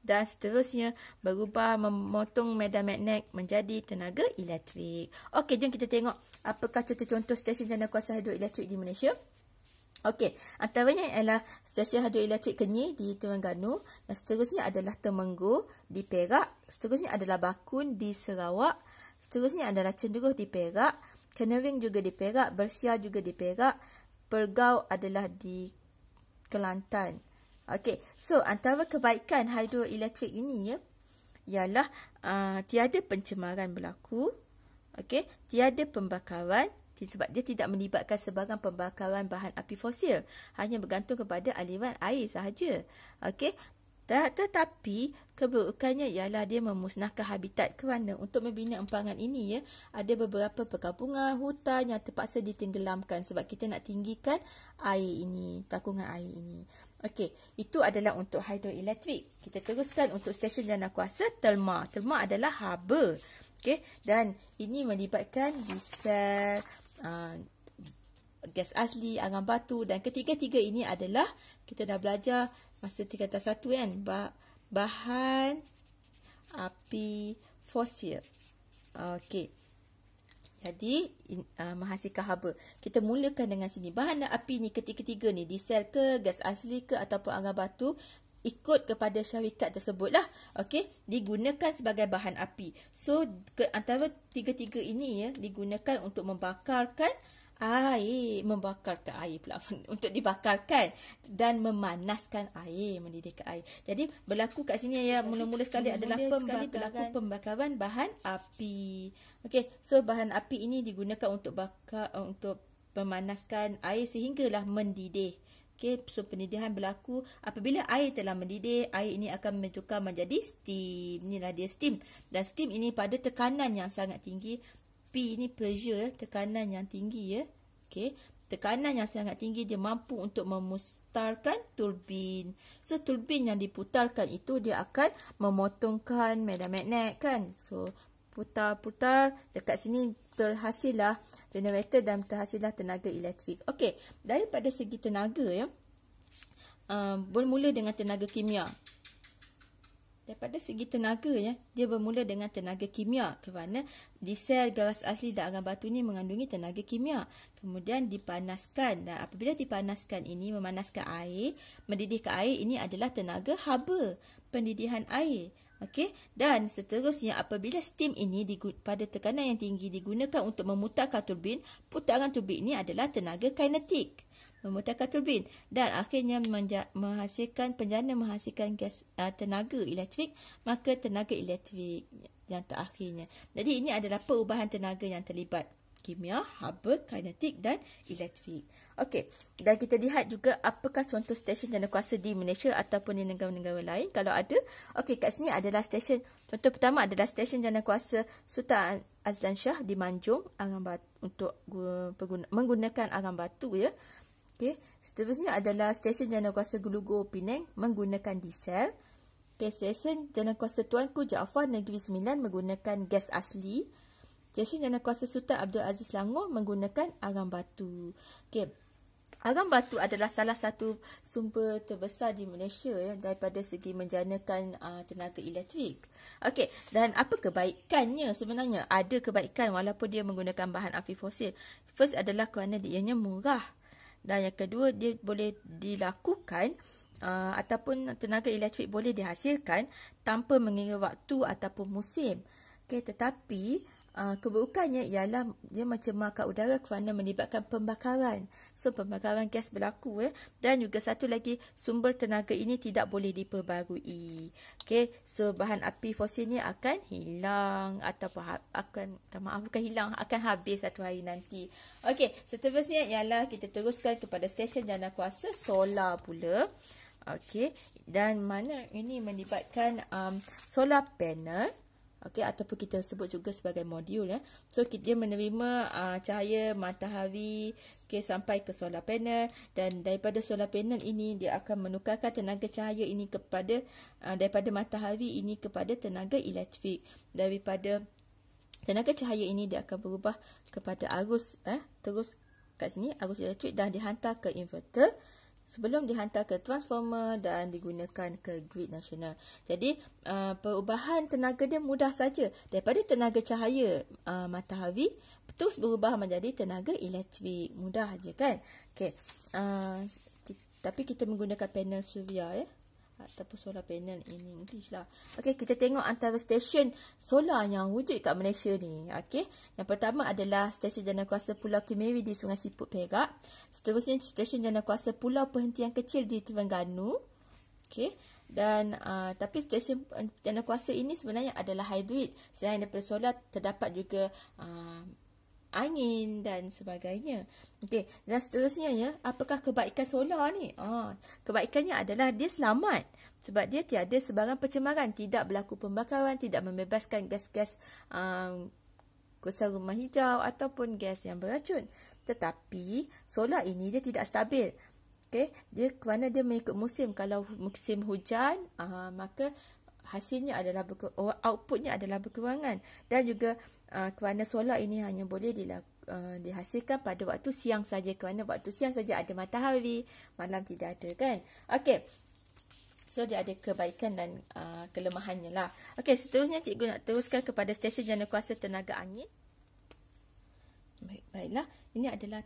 A: dan seterusnya berubah memotong medan magnet menjadi tenaga elektrik. Okey, jom kita tengok apakah contoh-contoh stesen jana kuasa hidroelektrik di Malaysia. Okey, antaranya ialah stesen hidroelektrik Kenyir di Terengganu, dan seterusnya adalah Temenggur di Perak, seterusnya adalah Bakun di Sarawak, seterusnya adalah Cenderuh di Perak, Kenering juga di Perak, Bersiar juga di Perak, Pergau adalah di Kelantan. Okey, so antara kebaikan hidroelektrik ini ya, ialah tiada pencemaran berlaku, okey, tiada pembakaran, sebab dia tidak melibatkan sebarang pembakaran bahan api fosil, hanya bergantung kepada aliran air sahaja. Okey, tetapi keburukannya ialah dia memusnahkan habitat, kerana untuk membina empangan ini ya, ada beberapa perkampungan hutan yang terpaksa ditenggelamkan sebab kita nak tinggikan air ini, takungan air ini. Okey, itu adalah untuk hidroelektrik. Kita teruskan untuk stesen jana kuasa Telma. Telma adalah haba. Okey, dan ini melibatkan diesel, gas asli, arang batu, dan ketiga-tiga ini adalah kita dah belajar masa tingkatan 1 kan, bahan api fosil. Okey. Jadi menghasilkan haba. Kita mulakan dengan sini. Bahan api ni ketiga-tiga ni, diesel ke, gas asli ke ataupun arang batu, ikut kepada syarikat tersebut lah. Okey, digunakan sebagai bahan api. So antara tiga-tiga ini ya digunakan untuk membakarkan air, untuk dibakarkan dan memanaskan air, mendidihkan air. Jadi berlaku kat sini ya, mula-mula sekali adalah pembakaran bahan api. Okey, so bahan api ini digunakan untuk untuk memanaskan air sehinggalah mendidih. Okey, so pendidihan berlaku apabila air telah mendidih, air ini akan bertukar menjadi steam. Inilah dia steam. Dan steam ini pada tekanan yang sangat tinggi. P ini pressure, tekanan yang tinggi ya. Okey, tekanan yang sangat tinggi dia mampu untuk memustarkan turbin. So turbin yang diputarkan itu dia akan memotongkan medan magnet kan. So putar-putar, dekat sini terhasillah generator dan terhasillah tenaga elektrik. Okey, daripada segi tenaga ya, bermula dengan tenaga kimia. Daripada segi tenaga ya, dia bermula dengan tenaga kimia kerana diesel, gas asli dan arang batu ni mengandungi tenaga kimia. Kemudian dipanaskan, dan apabila dipanaskan ini memanaskan air, mendidihkan air, ini adalah tenaga haba, pendidihan air. Okey, dan seterusnya apabila steam ini pada tekanan yang tinggi digunakan untuk memutarkan turbin, putaran turbin ini adalah tenaga kinetik, memutarkan turbin, dan akhirnya menghasilkan gas tenaga elektrik, maka tenaga elektrik yang terakhirnya. Jadi ini adalah perubahan tenaga yang terlibat, kimia, haba, kinetik dan elektrik. Okey, dan kita lihat juga apakah contoh stesen jana kuasa di Malaysia ataupun di negara-negara lain kalau ada. Okey, kat sini adalah stesen, contoh pertama adalah stesen jana kuasa Sultan Azlan Shah di Manjung, arang batu, untuk menggunakan arang batu ya. Okey, seterusnya adalah stesen jana kuasa Gelugor Penang menggunakan diesel. Okey, stesen jana kuasa Tuanku Jaafar Negeri Sembilan menggunakan gas asli. Stesen jana kuasa Sultan Abdul Aziz Selangor menggunakan arang batu. Okey, arang batu adalah salah satu sumber terbesar di Malaysia ya, daripada segi menjanakan tenaga elektrik. Okey, dan apa kebaikannya sebenarnya? Ada kebaikan walaupun dia menggunakan bahan api fosil. First adalah kerana ianya murah. Dan yang kedua, dia boleh dilakukan ataupun tenaga elektrik boleh dihasilkan tanpa mengira waktu ataupun musim. Okay, tetapi keburukannya ialah dia mencemarkan udara kerana melibatkan pembakaran. So pembakaran gas berlaku ya. Dan juga satu lagi, sumber tenaga ini tidak boleh diperbarui. Okay, so bahan api fosil ni akan hilang ataupun akan habis satu hari nanti. Okey, seterusnya ialah kita teruskan kepada stesen jana kuasa solar pula. Okey, dan mana ini melibatkan solar panel. Okey, ataupun kita sebut juga sebagai modul ya. So dia menerima cahaya matahari sampai ke solar panel, dan daripada solar panel ini dia akan menukarkan tenaga cahaya ini kepada daripada matahari ini kepada tenaga elektrik. Daripada tenaga cahaya ini dia akan berubah kepada arus terus kat sini arus elektrik dan dihantar ke inverter, sebelum dihantar ke transformer dan digunakan ke grid nasional. Jadi perubahan tenaga dia mudah saja. Daripada tenaga cahaya matahari terus berubah menjadi tenaga elektrik. Mudah aja kan? Okey. Tapi kita menggunakan panel suria ya, ataupun solar panel ini English lah. Okey, kita tengok antara stesen solar yang wujud kat Malaysia ni. Okey, yang pertama adalah stesen jana kuasa Pulau Kimeri di Sungai Siput, Perak. Seterusnya stesen jana kuasa Pulau Perhentian Kecil di Terengganu. Okey, dan tapi stesen jana kuasa ini sebenarnya adalah hybrid. Selain daripada solar, terdapat juga angin dan sebagainya. Okey, dan seterusnya ya, apakah kebaikan solar ni? Kebaikannya adalah dia selamat sebab dia tiada sebarang pencemaran, tidak berlaku pembakaran, tidak membebaskan gas-gas gosal rumah hijau ataupun gas yang beracun. Tetapi solar ini dia tidak stabil. Okey, dia kerana dia mengikut musim. Kalau musim hujan, maka hasilnya adalah outputnya adalah berkurangan. Dan juga kerana solar ini hanya boleh dihasilkan pada waktu siang saja, kerana waktu siang saja ada matahari, malam tidak ada kan. Okey. So dia ada kebaikan dan kelemahannya lah. Okey, seterusnya cikgu nak teruskan kepada stesen janakuasa tenaga angin. Baiklah, ini adalah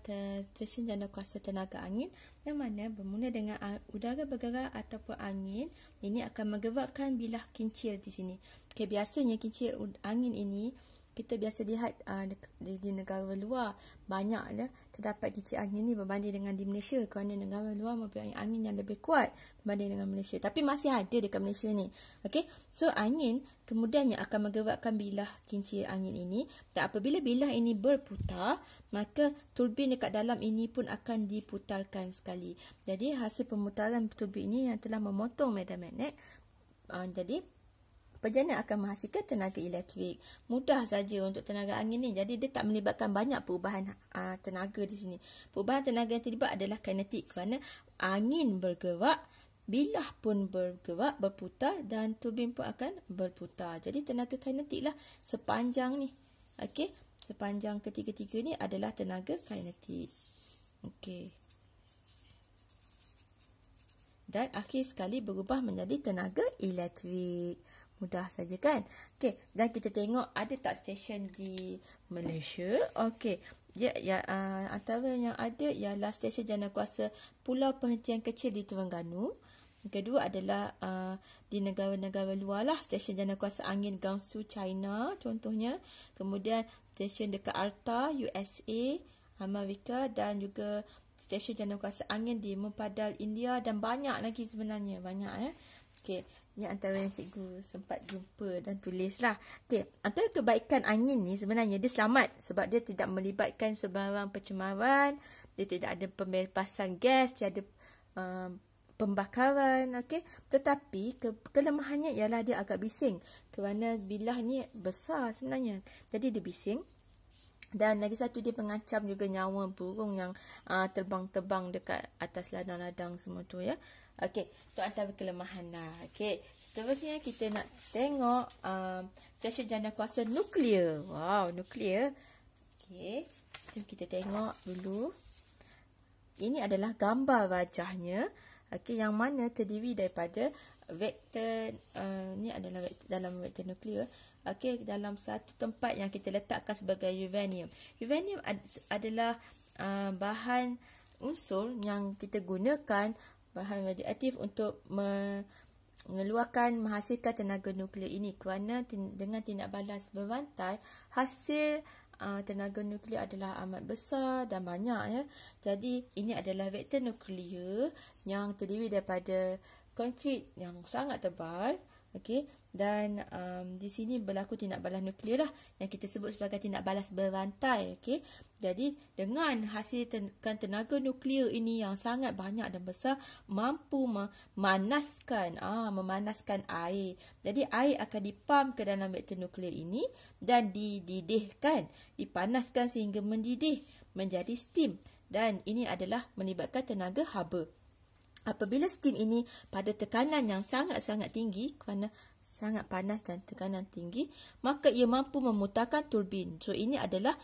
A: stesen janakuasa tenaga angin yang mana bermula dengan udara bergerak ataupun angin. Ini akan menggerakkan bilah kincir di sini. Okey, biasanya kincir angin ini kita biasa lihat di negara luar. Banyak terdapat kincir angin ni berbanding dengan di Malaysia, kerana negara luar mempunyai angin yang lebih kuat berbanding dengan Malaysia. Tapi masih ada dekat Malaysia ni. Okey, so angin kemudiannya akan menggerakkan bilah kincir angin ini, dan apabila bilah ini berputar, maka turbin dekat dalam ini pun akan diputarkan sekali. Jadi hasil pemutaran turbin ini yang telah memotong medan magnet. Jadi perjalanan akan menghasilkan tenaga elektrik. Mudah saja untuk tenaga angin ni. Jadi dia tak melibatkan banyak perubahan tenaga di sini. Perubahan tenaga yang terlibat adalah kinetik, kerana angin bergerak, bilah pun bergerak, berputar, dan turbin pun akan berputar. Jadi tenaga kinetik lah sepanjang ni. Okey, sepanjang ketiga-tiga ni adalah tenaga kinetik. Okey. Dan akhir sekali berubah menjadi tenaga elektrik. Mudah saja kan? Okey, dan kita tengok ada tak stesen di Malaysia. Okey, antara yang ada ialah stesen janakuasa Pulau Perhentian Kecil di Terengganu. Yang kedua adalah di negara-negara luar lah, stesen janakuasa angin Gansu China contohnya. Kemudian stesen dekat Alta USA Amerika, dan juga stesen janakuasa angin di Mumpadal India, dan banyak lagi sebenarnya, banyak ya. Okey, ini antara yang cikgu sempat jumpa dan tulis lah. Okey, antara kebaikan angin ni sebenarnya dia selamat sebab dia tidak melibatkan sebarang pencemaran, dia tidak ada pembebasan gas, dia ada pembakaran. Okey, tetapi kelemahannya ialah dia agak bising kerana bilah ni besar sebenarnya. Jadi dia bising. Dan lagi satu, dia mengancam juga nyawa burung yang terbang-terbang dekat atas ladang-ladang semua tu ya. Okey, itu antara kelemahan lah. Okey, seterusnya kita nak tengok stesen janakuasa nuklear. Wow, nuklear. Okey, kita tengok dulu. Ini adalah gambar wajahnya. Okey, yang mana terdiri daripada vektor, ni adalah dalam vektor nuklear. Okey, dalam satu tempat yang kita letakkan sebagai uranium. Uranium adalah bahan unsur yang kita gunakan, bahan radioaktif untuk menghasilkan tenaga nuklear ini, kerana dengan tindak balas berantai, hasil tenaga nuklear adalah amat besar dan banyak ya. Jadi ini adalah vektor nuklear yang terdiri daripada konkrit yang sangat tebal. Okey, dan di sini berlaku tindak balas nuklear lah yang kita sebut sebagai tindak balas berantai. Okey, jadi dengan hasilkan tenaga nuklear ini yang sangat banyak dan besar, mampu memanaskan air. Jadi air akan dipam ke dalam vektor nuklear ini dan dididihkan, dipanaskan sehingga mendidih menjadi steam, dan ini adalah melibatkan tenaga haba. Apabila steam ini pada tekanan yang sangat-sangat tinggi, kerana sangat panas dan tekanan tinggi, maka ia mampu memutarkan turbin. So ini adalah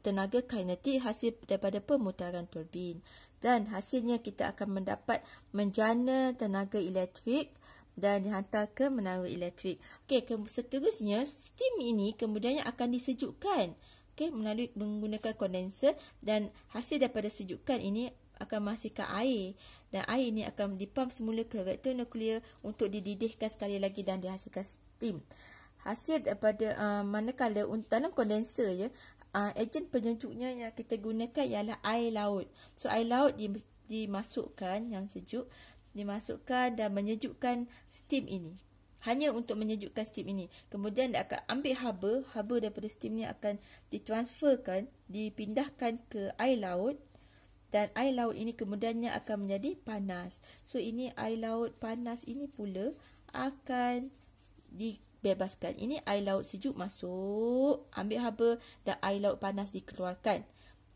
A: tenaga kinetik hasil daripada pemutaran turbin. Dan hasilnya kita akan mendapat menjana tenaga elektrik dan dihantar ke menara elektrik. Okey, seterusnya steam ini kemudiannya akan disejukkan. Okey, melalui menggunakan kondenser, dan hasil daripada sejukan ini akan menghasilkan air, dan air ini akan dipam semula ke reaktor nuklear untuk dididihkan sekali lagi dan dihasilkan steam. Hasil daripada manakala dalam kondenser ya, ejen penyejuknya yang kita gunakan ialah air laut. So air laut dimasukkan, yang sejuk dimasukkan dan menyejukkan steam ini. Hanya untuk menyejukkan steam ini. Kemudian dia akan ambil haba daripada steam ni akan ditransferkan, dipindahkan ke air laut. Dan air laut ini kemudiannya akan menjadi panas. So ini air laut panas ini pula akan dibebaskan. Ini air laut sejuk masuk, ambil haba, dan air laut panas dikeluarkan.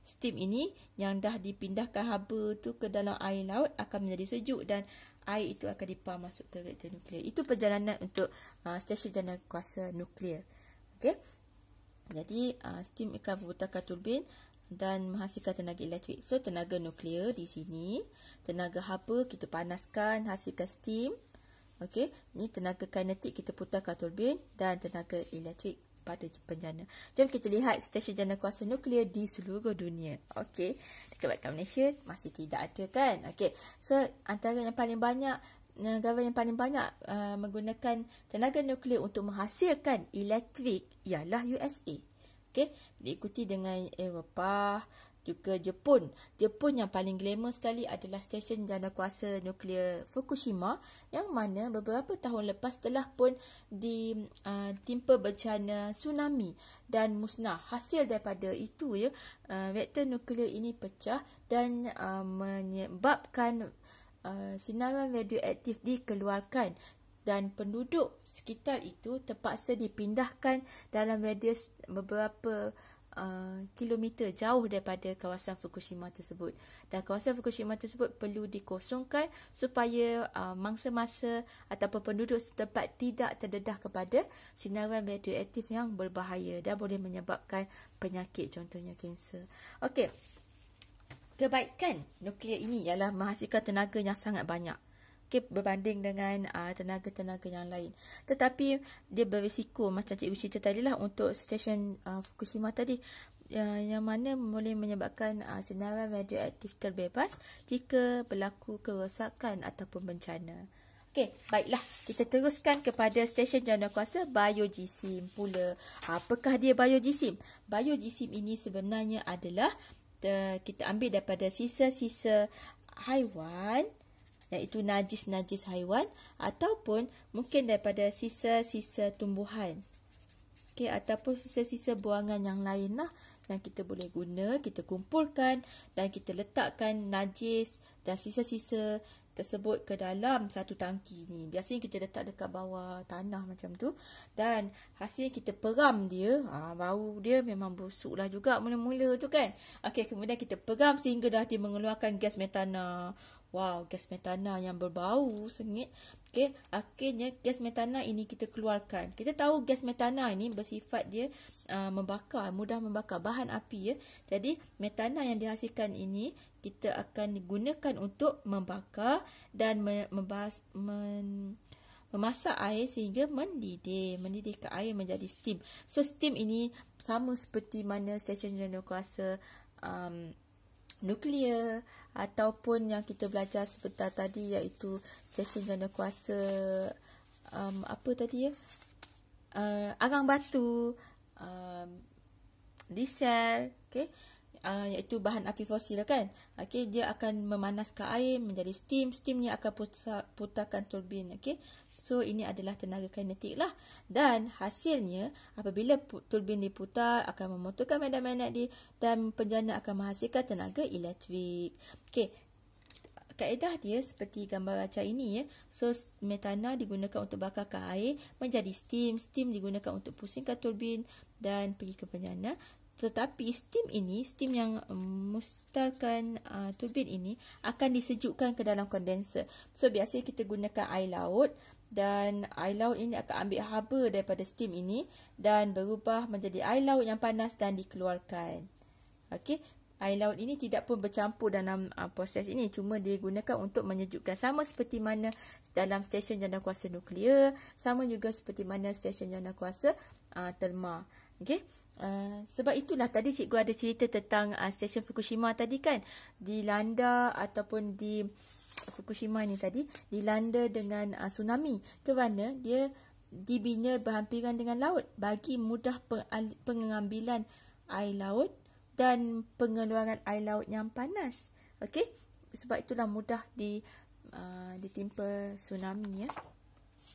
A: steam ini yang dah dipindahkan haba tu ke dalam air laut akan menjadi sejuk dan air itu akan dipam masuk ke reaktor nuklear. Itu perjalanan untuk stesen jana kuasa nuklear. Okey. Jadi steam akan memutarkan turbin dan menghasilkan tenaga elektrik. So tenaga nuklear di sini, tenaga haba kita panaskan, hasilkan steam. Okey, ni tenaga kinetik kita putarkan turbin dan tenaga elektrik pada penjana. Jom kita lihat stesen jana kuasa nuklear di seluruh dunia. Okey, dekat Malaysia masih tidak ada kan? Okey, so antara yang paling banyak, negara yang paling banyak menggunakan tenaga nuklear untuk menghasilkan elektrik ialah USA. Okey, diikuti dengan Eropah, juga Jepun. Jepun yang paling glamour sekali adalah stesen jana kuasa nuklear Fukushima, yang mana beberapa tahun lepas telah pun ditimpa bencana tsunami dan musnah. Hasil daripada itu reaktor nuklear ini pecah dan menyebabkan sinaran radioaktif dikeluarkan dan penduduk sekitar itu terpaksa dipindahkan dalam radius beberapa kilometer jauh daripada kawasan Fukushima tersebut. Dan kawasan Fukushima tersebut perlu dikosongkan supaya mangsa-mangsa ataupun penduduk setempat tidak terdedah kepada sinaran radioaktif yang berbahaya dan boleh menyebabkan penyakit, contohnya kanser. Okey. Kebaikan nuklear ini ialah menghasilkan tenaga yang sangat banyak. Okay, berbanding dengan tenaga-tenaga yang lain. Tetapi dia berisiko macam cikgu cerita tadi lah untuk stesen Fukushima tadi, yang mana boleh menyebabkan sinaran radioaktif terbebas jika berlaku kerosakan ataupun bencana. Okey, baiklah, kita teruskan kepada stesen jana kuasa biojisim pula. Apakah dia biojisim? Biojisim ini sebenarnya adalah kita ambil daripada sisa-sisa haiwan, iaitu najis-najis haiwan, ataupun mungkin daripada sisa-sisa tumbuhan. Okey, ataupun sisa-sisa buangan yang lain lah yang kita boleh guna, kita kumpulkan dan kita letakkan najis dan sisa-sisa tersebut ke dalam satu tangki ni. Biasanya kita letak dekat bawah tanah macam tu, dan hasil kita peram dia, bau dia memang busuk lah juga mula-mula tu kan. Okey, kemudian kita peram sehingga dah dia mengeluarkan gas metana. Wow, gas metana yang berbau sengit. Okey, akhirnya gas metana ini kita keluarkan. Kita tahu gas metana ini bersifat dia membakar, mudah membakar, bahan api ya. Jadi metana yang dihasilkan ini kita akan digunakan untuk membakar dan memasak air sehingga mendidihkan air menjadi steam. So steam ini sama seperti mana stesen jana kuasa nuklear ataupun yang kita belajar sebentar tadi, iaitu stesen jana kuasa apa tadi ya, arang batu, diesel, okey, iaitu bahan api fosil kan. Okey, dia akan memanaskan air menjadi steam. Steam ni akan putarkan turbin. Okey, so ini adalah tenaga kinetik lah, dan hasilnya apabila turbin diputar akan memotorkan magnet-magnet dan penjana akan menghasilkan tenaga elektrik. Okey, kaedah dia seperti gambar raca ini ya. So metana digunakan untuk bakarkan air menjadi steam. Steam digunakan untuk pusingkan turbin dan pergi ke penjana. Tetapi steam yang mustarkan turbin ini akan disejukkan ke dalam kondenser. So biasanya kita gunakan air laut, dan air laut ini akan ambil haba daripada steam ini dan berubah menjadi air laut yang panas dan dikeluarkan. Okey, air laut ini tidak pun bercampur dalam proses ini, cuma digunakan untuk menyejukkan, sama seperti mana dalam stesen jana kuasa nuklear, sama juga seperti mana stesen jana kuasa terma. Okey. Sebab itulah tadi cikgu ada cerita tentang stesen Fukushima tadi kan, dilanda ataupun di Fukushima ni tadi dilanda dengan tsunami kerana dia dibina berhampiran dengan laut bagi mudah pengambilan air laut dan pengeluaran air laut yang panas. Okey, sebab itulah mudah ditimpa tsunami ya.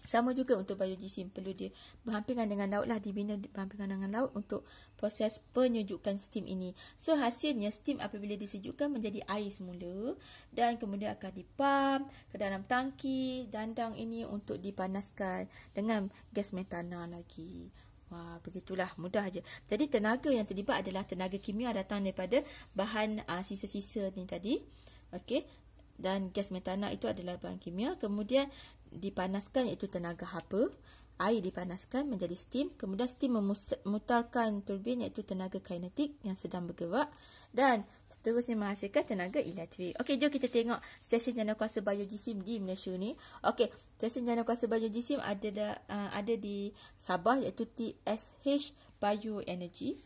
A: Sama juga untuk biojisim, perlu dia berhampiran dengan laut lah, dibina berhampiran dengan laut untuk proses penyejukan steam ini. So hasilnya steam apabila disejukkan menjadi air semula dan kemudian akan dipam ke dalam tangki dandang ini untuk dipanaskan dengan gas metana lagi. Wah, begitulah, mudah aja. Jadi tenaga yang terlibat adalah tenaga kimia datang daripada bahan sisa-sisa ni tadi. Okey. Dan gas metana itu adalah bahan kimia. Kemudian dipanaskan, iaitu tenaga haba. Air dipanaskan menjadi steam. Kemudian steam memutarkan turbin, iaitu tenaga kinetik yang sedang bergerak. Dan seterusnya menghasilkan tenaga elektrik. Okey, jom kita tengok stesen jana kuasa biojisim di Malaysia ni. Okey, stesen jana kuasa biojisim ada di Sabah, iaitu TSH Bioenergy.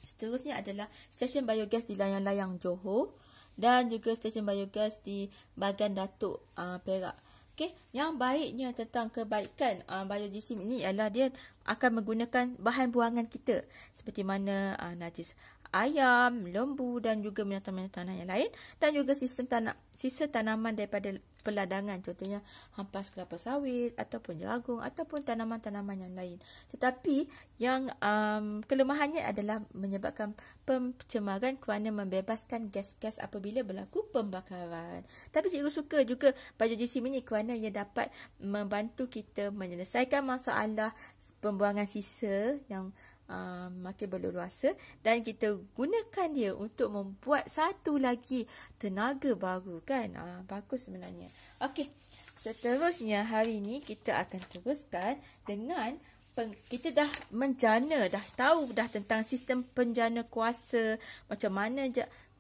A: Seterusnya adalah stesen biogas di layang-layang Johor dan juga stesen biogas di Bagan Datuk, Perak. Okey, yang baiknya tentang kebaikan biojisim ini ialah dia akan menggunakan bahan buangan kita seperti mana najis ayam, lembu dan juga binatang-binatang yang lain, dan juga sisa tanaman daripada peladangan, contohnya hampas kelapa sawit ataupun jagung ataupun tanaman-tanaman yang lain. Tetapi yang kelemahannya adalah menyebabkan pencemaran kerana membebaskan gas-gas apabila berlaku pembakaran. Tapi cikgu suka juga biojisim ini kerana ia dapat membantu kita menyelesaikan masalah pembuangan sisa yang makin berleluasa, dan kita gunakan dia untuk membuat satu lagi tenaga baru, kan? Bagus sebenarnya. Okey, seterusnya hari ini kita akan teruskan dengan kita dah menjana, dah tahu dah tentang sistem penjana kuasa, macam mana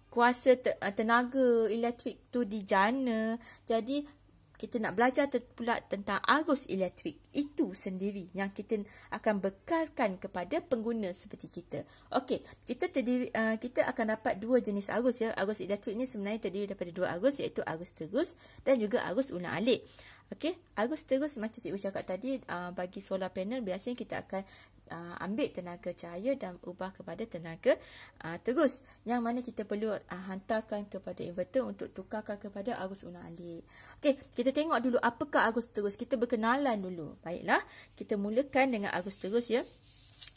A: kuasa tenaga elektrik tu dijana. Jadi kita nak belajar pula tentang arus elektrik itu sendiri yang kita akan bekalkan kepada pengguna seperti kita. Okey, kita akan dapat dua jenis arus, ya. Arus elektrik ni sebenarnya terdiri daripada dua arus, iaitu arus terus dan juga arus ulang-alik. Okey, arus terus macam cikgu cakap tadi, bagi solar panel biasanya kita akan ambil tenaga cahaya dan ubah kepada tenaga terus, yang mana kita perlu hantarkan kepada inverter untuk tukarkan kepada arus ulang-alik. Okey, kita tengok dulu apakah arus terus. Kita berkenalan dulu. Baiklah, kita mulakan dengan arus terus, ya.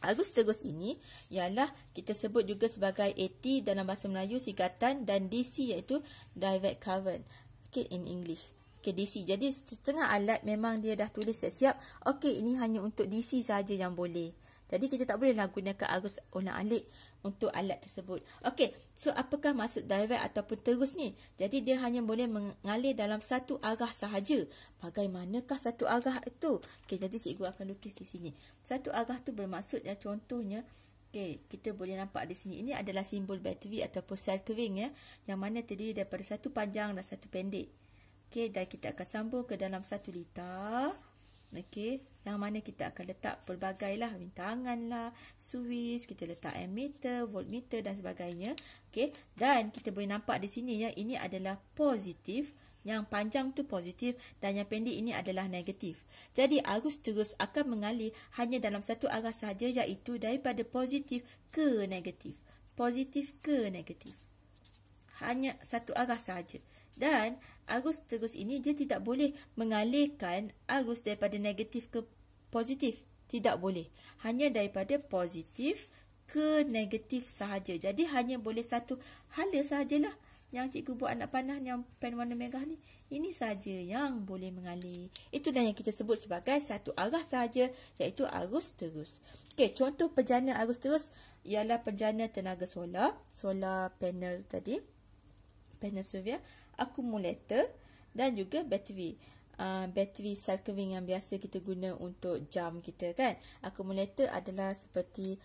A: Arus terus ini ialah kita sebut juga sebagai AT dalam bahasa Melayu singkatan, dan DC iaitu direct current. Okey, in English. Okey, DC. Jadi setengah alat memang dia dah tulis siap-siap. Okey, ini hanya untuk DC saja yang boleh. Jadi kita tak boleh lah gunakan arus ulang-alik untuk alat tersebut. Okey, so apakah maksud direct ataupun terus ni? Jadi dia hanya boleh mengalir dalam satu arah sahaja. Bagaimanakah satu arah itu? Okey, jadi cikgu akan lukis di sini. Satu arah tu bermaksud, ya, contohnya, okey, kita boleh nampak di sini. Ini adalah simbol bateri ataupun sel kering, ya, yang mana terdiri daripada satu panjang dan satu pendek. Okey, dan kita akan sambung ke dalam 1 liter. Okey, yang mana kita akan letak pelbagai lah, rintangan lah, suis, kita letak ammeter, voltmeter dan sebagainya. Okey, dan kita boleh nampak di sini, ya, ini adalah positif, yang panjang tu positif dan yang pendek ini adalah negatif. Jadi arus terus akan mengalir hanya dalam satu arah sahaja, iaitu daripada positif ke negatif. Positif ke negatif. Hanya satu arah sahaja. Dan arus terus ini dia tidak boleh mengalirkan arus daripada negatif ke positif. Tidak boleh. Hanya daripada positif ke negatif sahaja. Jadi hanya boleh satu hala sahajalah. Yang cikgu buat anak panah yang pen warna merah ni. Ini sahaja yang boleh mengalir. Itulah yang kita sebut sebagai satu arah sahaja, iaitu arus terus. Okey, contoh penjana arus terus ialah penjana tenaga solar. Solar panel tadi. Panel surya, akumulator dan juga bateri. Bateri sel kering yang biasa kita guna untuk jam kita, kan. Akumulator adalah seperti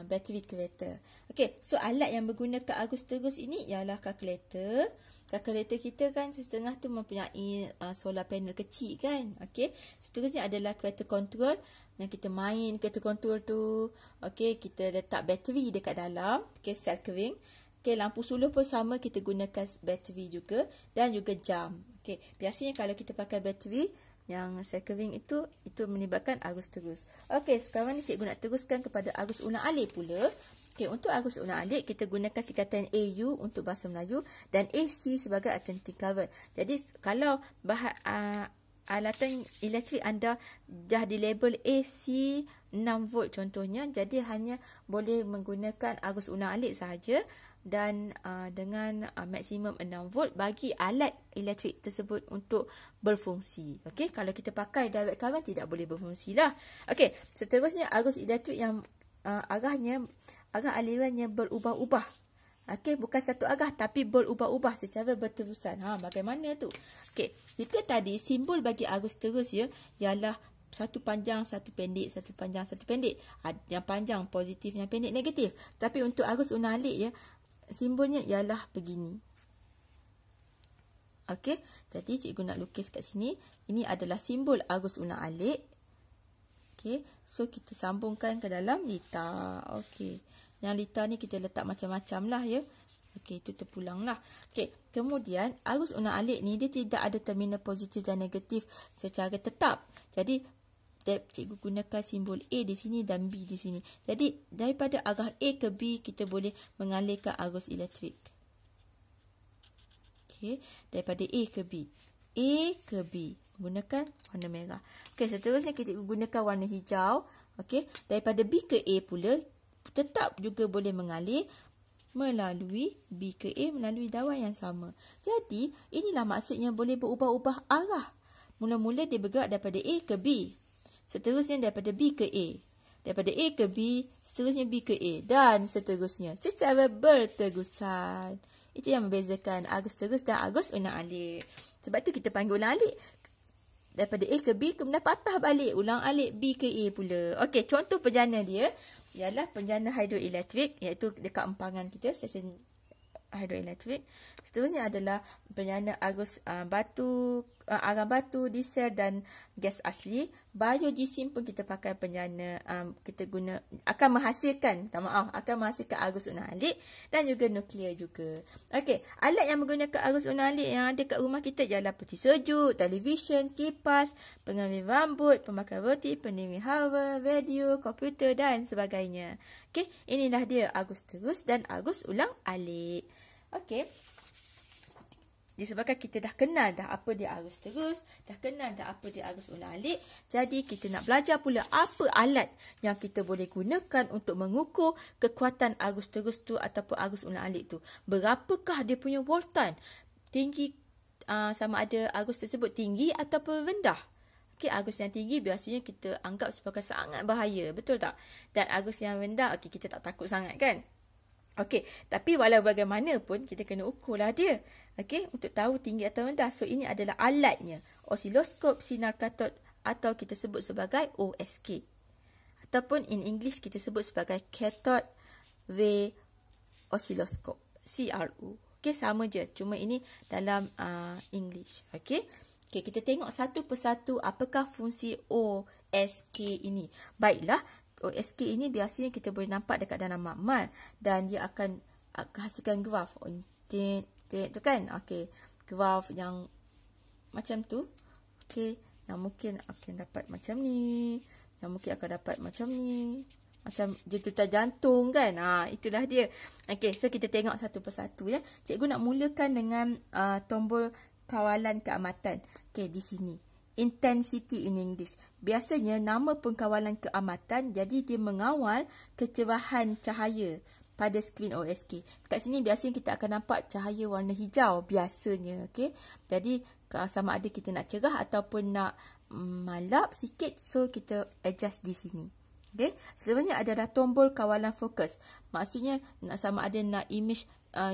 A: bateri kereta. Okey, so alat yang menggunakan arus terus ini ialah kalkulator. Kalkulator kita, kan, setengah tu mempunyai solar panel kecil, kan. Okey, seterusnya adalah kereta kontrol. Yang kita main kereta kontrol tu, okey, kita letak bateri dekat dalam, okey, sel kering. Okay, lampu suluh pun sama, kita gunakan bateri juga, dan juga jam. Okay, biasanya kalau kita pakai bateri yang sel kering itu menyebabkan arus terus. Okay, sekarang ni cikgu nak teruskan kepada arus ulang-alik pula. Okay, untuk arus ulang-alik kita gunakan singkatan AU untuk bahasa Melayu dan AC sebagai alternating current. Jadi kalau alatan elektrik anda dah dilabel AC 6 volt contohnya, jadi hanya boleh menggunakan arus ulang-alik sahaja. dan dengan maksimum 6 volt bagi alat elektrik tersebut untuk berfungsi. Okey, kalau kita pakai direct current tidak boleh berfungsi lah. Okey, seterusnya arus elektrik yang arah alirannya berubah-ubah. Okey, bukan satu arah tapi berubah-ubah secara berterusan. Bagaimana tu? Okey, jika tadi simbol bagi arus terus ialah satu panjang, satu pendek, satu panjang, satu pendek. Yang panjang positif, yang pendek negatif. Tapi untuk arus unalik simbolnya ialah begini. Okey, jadi cikgu nak lukis kat sini. Ini adalah simbol arus unalik. Okey, so kita sambungkan ke dalam lita. Okey. Yang lita ni kita letak macam-macam lah Okey, itu terpulang lah. Okey, kemudian arus unalik ni dia tidak ada terminal positif dan negatif secara tetap. Jadi cikgu gunakan simbol A di sini dan B di sini. Jadi daripada arah A ke B kita boleh mengalirkan arus elektrik. Okey, daripada A ke B. A ke B gunakan warna merah. Okey, seterusnya kita gunakan warna hijau. Okey, daripada B ke A pula tetap juga boleh mengalir melalui B ke A melalui dawan yang sama. Jadi, inilah maksudnya boleh berubah-ubah arah. Mula-mula dia bergerak daripada A ke B. Seterusnya daripada B ke A. Daripada A ke B, seterusnya B ke A. Dan seterusnya secara berterusan. Itu yang membezakan arus terus dan arus ulang-alik. Sebab tu kita panggil ulang-alik. Daripada A ke B, kemudian patah balik. Ulang-alik B ke A pula. Okey, contoh penjana dia ialah penjana hidroelektrik, iaitu dekat empangan kita, stesen hidroelektrik. Seterusnya adalah penjana arus arang batu, diesel dan gas asli. Biodiesel pun kita pakai penjana, kita guna akan menghasilkan arus unalik dan juga nuklear juga. Okey, alat yang menggunakan arus unalik yang ada kat rumah kita ialah peti sejuk, televisyen, kipas, pengambil rambut, pemakai roti, pendingin hawa, radio, komputer dan sebagainya. Okey, inilah dia arus terus dan arus ulang-alik. Okey. Disebabkan kita dah kenal dah apa dia arus terus, dah kenal dah apa dia arus ulang-alik, jadi kita nak belajar pula apa alat yang kita boleh gunakan untuk mengukur kekuatan arus terus tu ataupun arus ulang-alik tu. Berapakah dia punya voltan? Tinggi, sama ada arus tersebut tinggi ataupun rendah. Okey, arus yang tinggi biasanya kita anggap sebagai sangat bahaya, betul tak? Dan arus yang rendah, okey, kita tak takut sangat kan? Okey, tapi walau bagaimanapun kita kena ukurlah dia. Okey, untuk tahu tinggi atau rendah. So ini adalah alatnya. Osiloskop sinar katod atau kita sebut sebagai OSK. Ataupun in English kita sebut sebagai cathode ray oscilloscope, CRO. Okey, sama je. Cuma ini dalam English. Okey. Okey, kita tengok satu persatu apakah fungsi OSK ini. Baiklah. OSK ini biasanya kita boleh nampak dekat dalam makmal dan dia akan hasilkan graf. Tu kan? Okey, graf yang macam tu. Okey, yang mungkin akan dapat macam ni, yang mungkin akan dapat macam ni. Macam detak jantung kan? Itulah dia. Okey, so kita tengok satu persatu ya. Cikgu nak mulakan dengan tombol kawalan keamatan. Okey, di sini. Intensity in English. Biasanya nama pengkawalan keamatan jadi dia mengawal kecerahan cahaya pada skrin OSK. Kat sini biasanya kita akan nampak cahaya warna hijau biasanya. Okay? Jadi sama ada kita nak cerah ataupun nak malap sikit, so kita adjust di sini. Okay? Sebenarnya adalah tombol kawalan fokus. Maksudnya sama ada nak image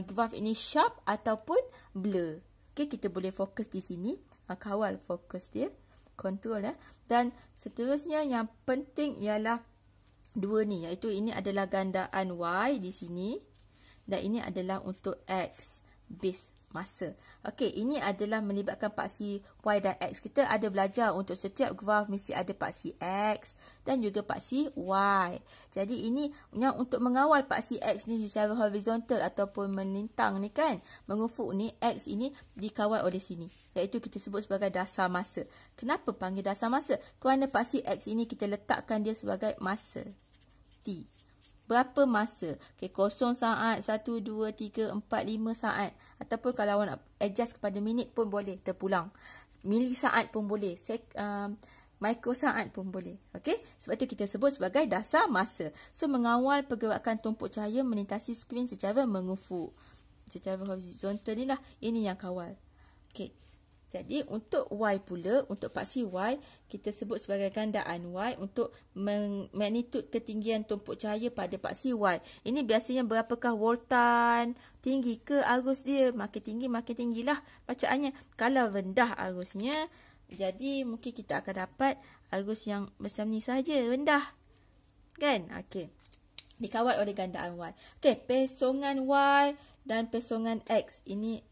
A: graf ini sharp ataupun blur. Okay? Kita boleh fokus di sini. Kawal fokus dia, kontrol ya. Dan seterusnya yang penting ialah dua ni, iaitu ini adalah gandaan Y di sini dan ini adalah untuk X, base masa. Okey, ini adalah melibatkan paksi Y dan X. Kita ada belajar untuk setiap graf mesti ada paksi X dan juga paksi Y. Jadi ini yang untuk mengawal paksi X ni secara horizontal ataupun melintang ni kan, mengufuk ni, X ini dikawal oleh sini, iaitu kita sebut sebagai dasar masa. Kenapa panggil dasar masa? Kerana paksi X ini kita letakkan dia sebagai masa T. Berapa masa? Okay, 0 saat, 1, 2, 3, 4, 5 saat. Ataupun kalau awak nak adjust kepada minit pun boleh, terpulang. Mili saat pun boleh. mikrosaat pun boleh. Okey, sebab itu kita sebut sebagai dasar masa. So mengawal pergerakan tumpuk cahaya melintasi skrin secara mengufuk. Secara horizontal ni lah, ini yang kawal. Okey. Jadi untuk Y pula, untuk paksi Y, kita sebut sebagai gandaan Y untuk magnitud ketinggian tumpuk cahaya pada paksi Y. Ini biasanya berapakah voltan, tinggi ke arus dia? Makin tinggilah bacaannya. Kalau rendah arusnya, jadi mungkin kita akan dapat arus yang macam ni saja, rendah. Kan? Okey. Dikawal oleh gandaan Y. Okey, pesongan Y dan pesongan X. Ini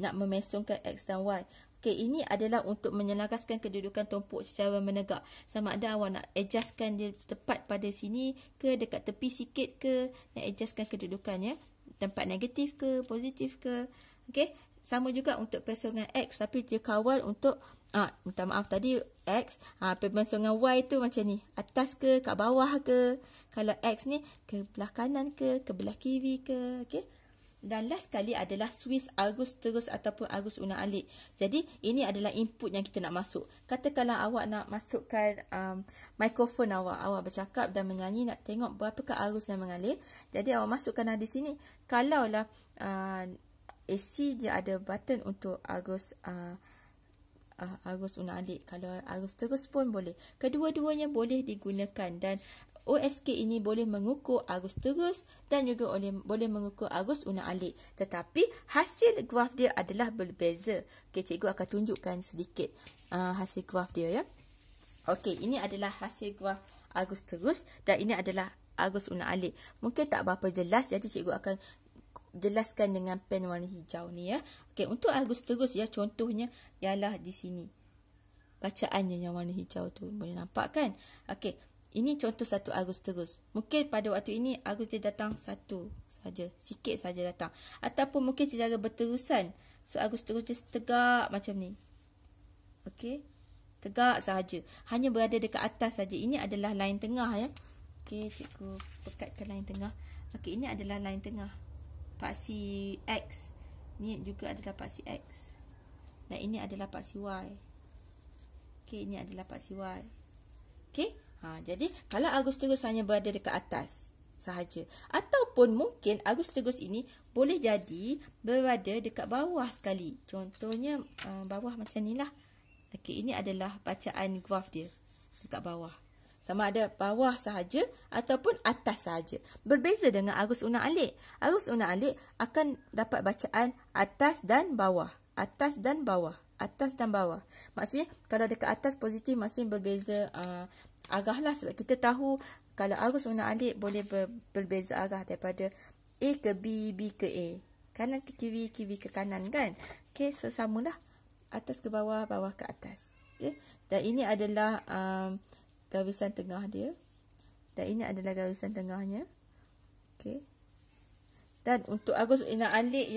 A: nak memesongkan X dan Y. Okey, ini adalah untuk menyelaraskan kedudukan tumpuk secara menegak. Sama ada awak nak adjustkan dia tepat pada sini ke, dekat tepi sikit ke, nak adjustkan kedudukannya. Tempat negatif ke, positif ke. Okey, sama juga untuk pesongan X, tapi dia kawal untuk minta maaf tadi X, pesongan Y tu macam ni, atas ke, kat bawah ke. Kalau X ni ke belah kanan ke belah kiri ke. Okey. Dan last sekali adalah switch arus terus ataupun arus unak-alik. Jadi ini adalah input yang kita nak masuk. Katakanlah awak nak masukkan mikrofon awak bercakap dan menyanyi, nak tengok berapakah arus yang mengalir. Jadi awak masukkanlah di sini. Kalaulah AC dia ada button untuk arus unak-alik. Kalau arus terus pun boleh. Kedua-duanya boleh digunakan dan OSK ini boleh mengukur arus terus dan juga boleh mengukur arus unak-alik. Tetapi hasil graf dia adalah berbeza. Okey, cikgu akan tunjukkan sedikit hasil graf dia ya. Okey, ini adalah hasil graf arus terus dan ini adalah arus unak-alik. Mungkin tak berapa jelas, jadi cikgu akan jelaskan dengan pen warna hijau ni ya. Okey, untuk arus terus ya, contohnya ialah di sini. Bacaannya yang warna hijau tu boleh nampak kan? Okey. Ini contoh satu arus terus. Mungkin pada waktu ini arus dia datang satu saja, sikit saja datang. Ataupun mungkin secara berterusan. So arus terus dia tegak macam ni. Okey. Tegak sahaja. Hanya berada dekat atas saja. Ini adalah line tengah ya. Okey, cikgu pekatkan line tengah. Okey, ini adalah line tengah. Paksi X. Ini juga adalah paksi X. Dan ini adalah paksi Y. Okey, ini adalah paksi Y. Okey. Jadi kalau arus terus hanya berada dekat atas sahaja, ataupun mungkin arus terus ini boleh jadi berada dekat bawah sekali. Contohnya bawah macam ni lah. Okey, ini adalah bacaan graf dia dekat bawah. Sama ada bawah sahaja ataupun atas sahaja. Berbeza dengan arus unak-alik. Arus unak-alik akan dapat bacaan atas dan bawah. Atas dan bawah. Atas dan bawah. Maksudnya kalau dekat atas positif, maksudnya berbeza arah lah, sebab kita tahu kalau arus unak-alik boleh berbeza arah daripada A ke B, B ke A, kanan ke kiri, kiri ke kanan kan. Okey, so samalah, atas ke bawah, bawah ke atas. Okey, dan ini adalah garisan tengah dia, dan ini adalah garisan tengahnya. Okey, dan untuk arus unak-alik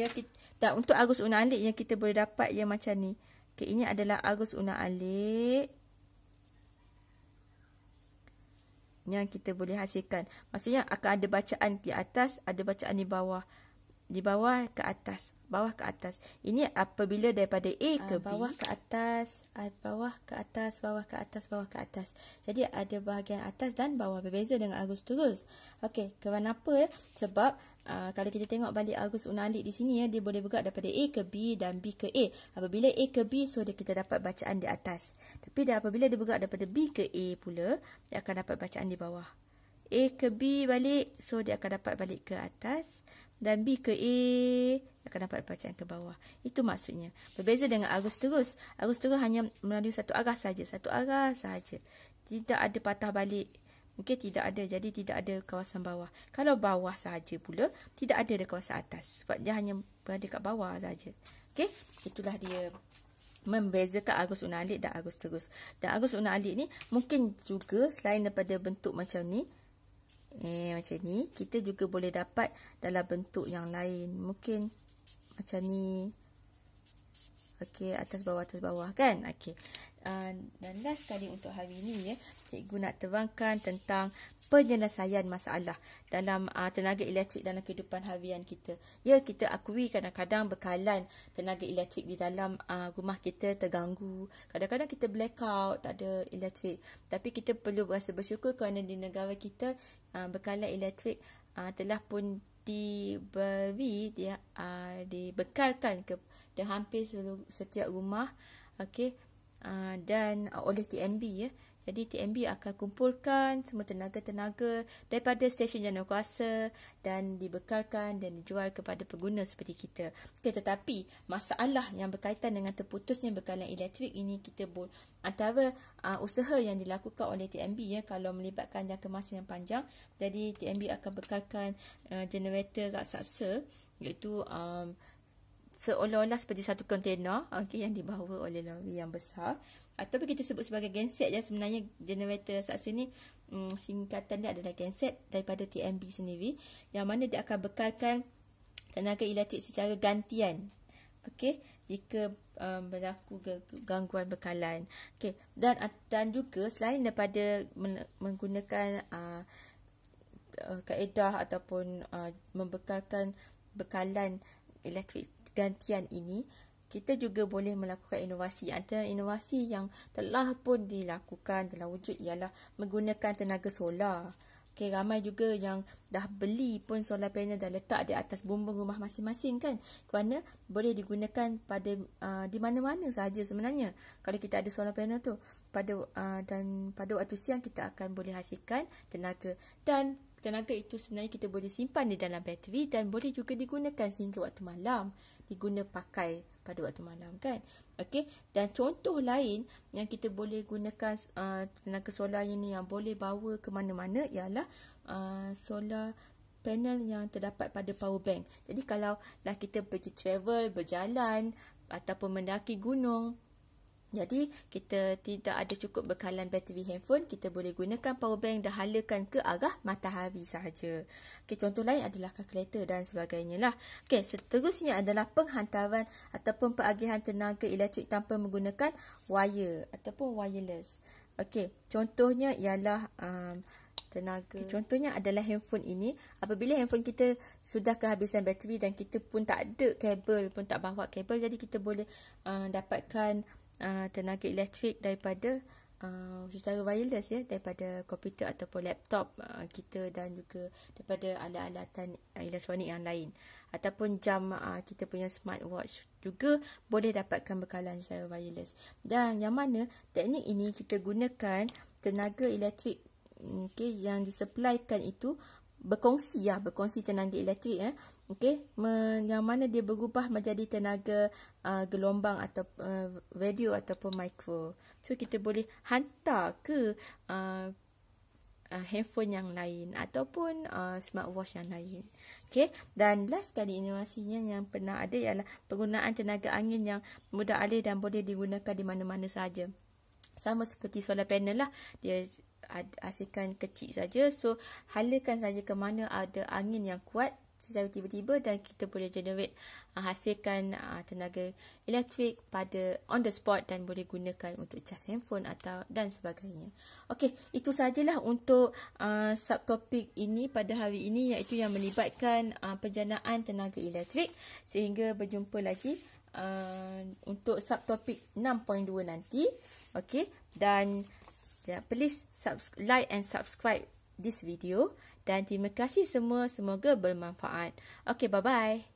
A: yang kita boleh dapat yang macam ni. Okey, ini adalah arus unak-alik yang kita boleh hasilkan. Maksudnya akan ada bacaan di atas, ada bacaan di bawah. Di bawah ke atas, bawah ke atas. Ini apabila daripada A ke B, bawah ke atas, bawah ke atas, bawah ke atas, bawah ke atas. Jadi ada bahagian atas dan bawah, berbeza dengan arus terus. Okey, kerana apa ya? Sebab kalau kita tengok balik arus unak-alik di sini ya, dia boleh bergerak daripada A ke B dan B ke A. Apabila A ke B, so kita dapat bacaan di atas. Tapi apabila dia bergerak daripada B ke A pula, dia akan dapat bacaan di bawah. A ke B balik, so dia akan dapat balik ke atas. Dan B ke A, akan dapat bacaan ke bawah. Itu maksudnya. Berbeza dengan arus terus. Arus terus hanya melalui satu arah saja. Satu arah saja. Tidak ada patah balik. Mungkin tidak ada. Jadi tidak ada kawasan bawah. Kalau bawah saja pula, tidak ada di kawasan atas. Sebab dia hanya berada kat bawah saja. Okey, itulah dia membezakan arus unak-alik dan arus terus. Dan arus unak-alik ni mungkin juga selain daripada bentuk macam ni, macam ni, kita juga boleh dapat dalam bentuk yang lain. Mungkin macam ni. Okey, atas bawah kan. Okey. Dan last sekali untuk hari ini, cikgu nak terangkan tentang penyelesaian masalah dalam tenaga elektrik dalam kehidupan harian kita. Ya, kita akui kadang-kadang bekalan tenaga elektrik di dalam rumah kita terganggu. Kadang-kadang kita blackout, tak ada elektrik. Tapi kita perlu berasa bersyukur kerana di negara kita bekalan elektrik telah pun dibekalkan kepada hampir setiap rumah, dan oleh TNB, ya. Jadi TNB akan kumpulkan semua tenaga-tenaga daripada stesen jawatankuasa dan dibekalkan dan dijual kepada pengguna seperti kita. Tetapi masalah yang berkaitan dengan terputusnya bekalan elektrik ini, kita antara usaha yang dilakukan oleh TNB, ya, kalau melibatkan jangka masa yang panjang. Jadi TNB akan bekalkan generator raksasa, iaitu seolah-olah seperti satu kontena yang dibawa oleh lori yang besar, ataupun kita sebut sebagai genset. Sebenarnya generator raksasa ni singkatan dia adalah genset daripada TNB sendiri, yang mana dia akan bekalkan tenaga elektrik secara gantian, jika berlaku gangguan bekalan. Dan juga selain daripada menggunakan kaedah ataupun membekalkan bekalan elektrik gantian ini, kita juga boleh melakukan inovasi. Antara inovasi yang telah pun dilakukan dalam wujud ialah menggunakan tenaga solar. Ramai juga yang dah beli pun solar panel, dah letak di atas bumbung rumah masing-masing, kan. Kerana boleh digunakan pada di mana-mana sahaja sebenarnya. Kalau kita ada solar panel tu, dan pada waktu siang kita akan boleh hasilkan tenaga, dan tenaga itu sebenarnya kita boleh simpan di dalam bateri dan boleh juga digunakan sehingga waktu malam, pakai pada waktu malam, kan. Dan contoh lain yang kita boleh gunakan tenaga solar ini yang boleh bawa ke mana-mana ialah solar panel yang terdapat pada power bank. Jadi kalau lah kita pergi travel, berjalan ataupun mendaki gunung, jadi kita tidak ada cukup bekalan bateri handphone, kita boleh gunakan power bank dan halakan ke arah matahari sahaja. Contoh lain adalah kalkulator dan sebagainya lah. Seterusnya adalah penghantaran ataupun peragihan tenaga elektrik tanpa menggunakan wire ataupun wireless. Contohnya ialah contohnya adalah handphone ini. Apabila handphone kita sudah kehabisan bateri dan kita pun tak ada kabel, pun tak bawa kabel, jadi kita boleh dapatkan tenaga elektrik daripada secara wireless, ya, daripada komputer ataupun laptop kita, dan juga daripada alat-alatan elektronik yang lain, ataupun jam kita punya smartwatch juga boleh dapatkan bekalan secara wireless. Dan yang mana teknik ini kita gunakan tenaga elektrik yang disuplaikan itu berkongsi tenaga elektrik, yang mana dia berubah menjadi tenaga gelombang atau radio ataupun mikro. So kita boleh hantar ke handphone yang lain ataupun smartwatch yang lain. Dan last kali inovasinya yang pernah ada ialah penggunaan tenaga angin yang mudah alih dan boleh digunakan di mana-mana sahaja. Sama seperti solar panel lah, dia hasilkan kecil saja, so halakan saja ke mana ada angin yang kuat secara tiba-tiba dan kita boleh generate, hasilkan tenaga elektrik pada on the spot dan boleh gunakan untuk cas handphone dan sebagainya. Itu sajalah untuk subtopik ini pada hari ini, iaitu yang melibatkan penjanaan tenaga elektrik. Sehingga berjumpa lagi untuk subtopik 6.2 nanti. Dan please like and subscribe this video. Dan terima kasih semua, semoga bermanfaat. Bye-bye.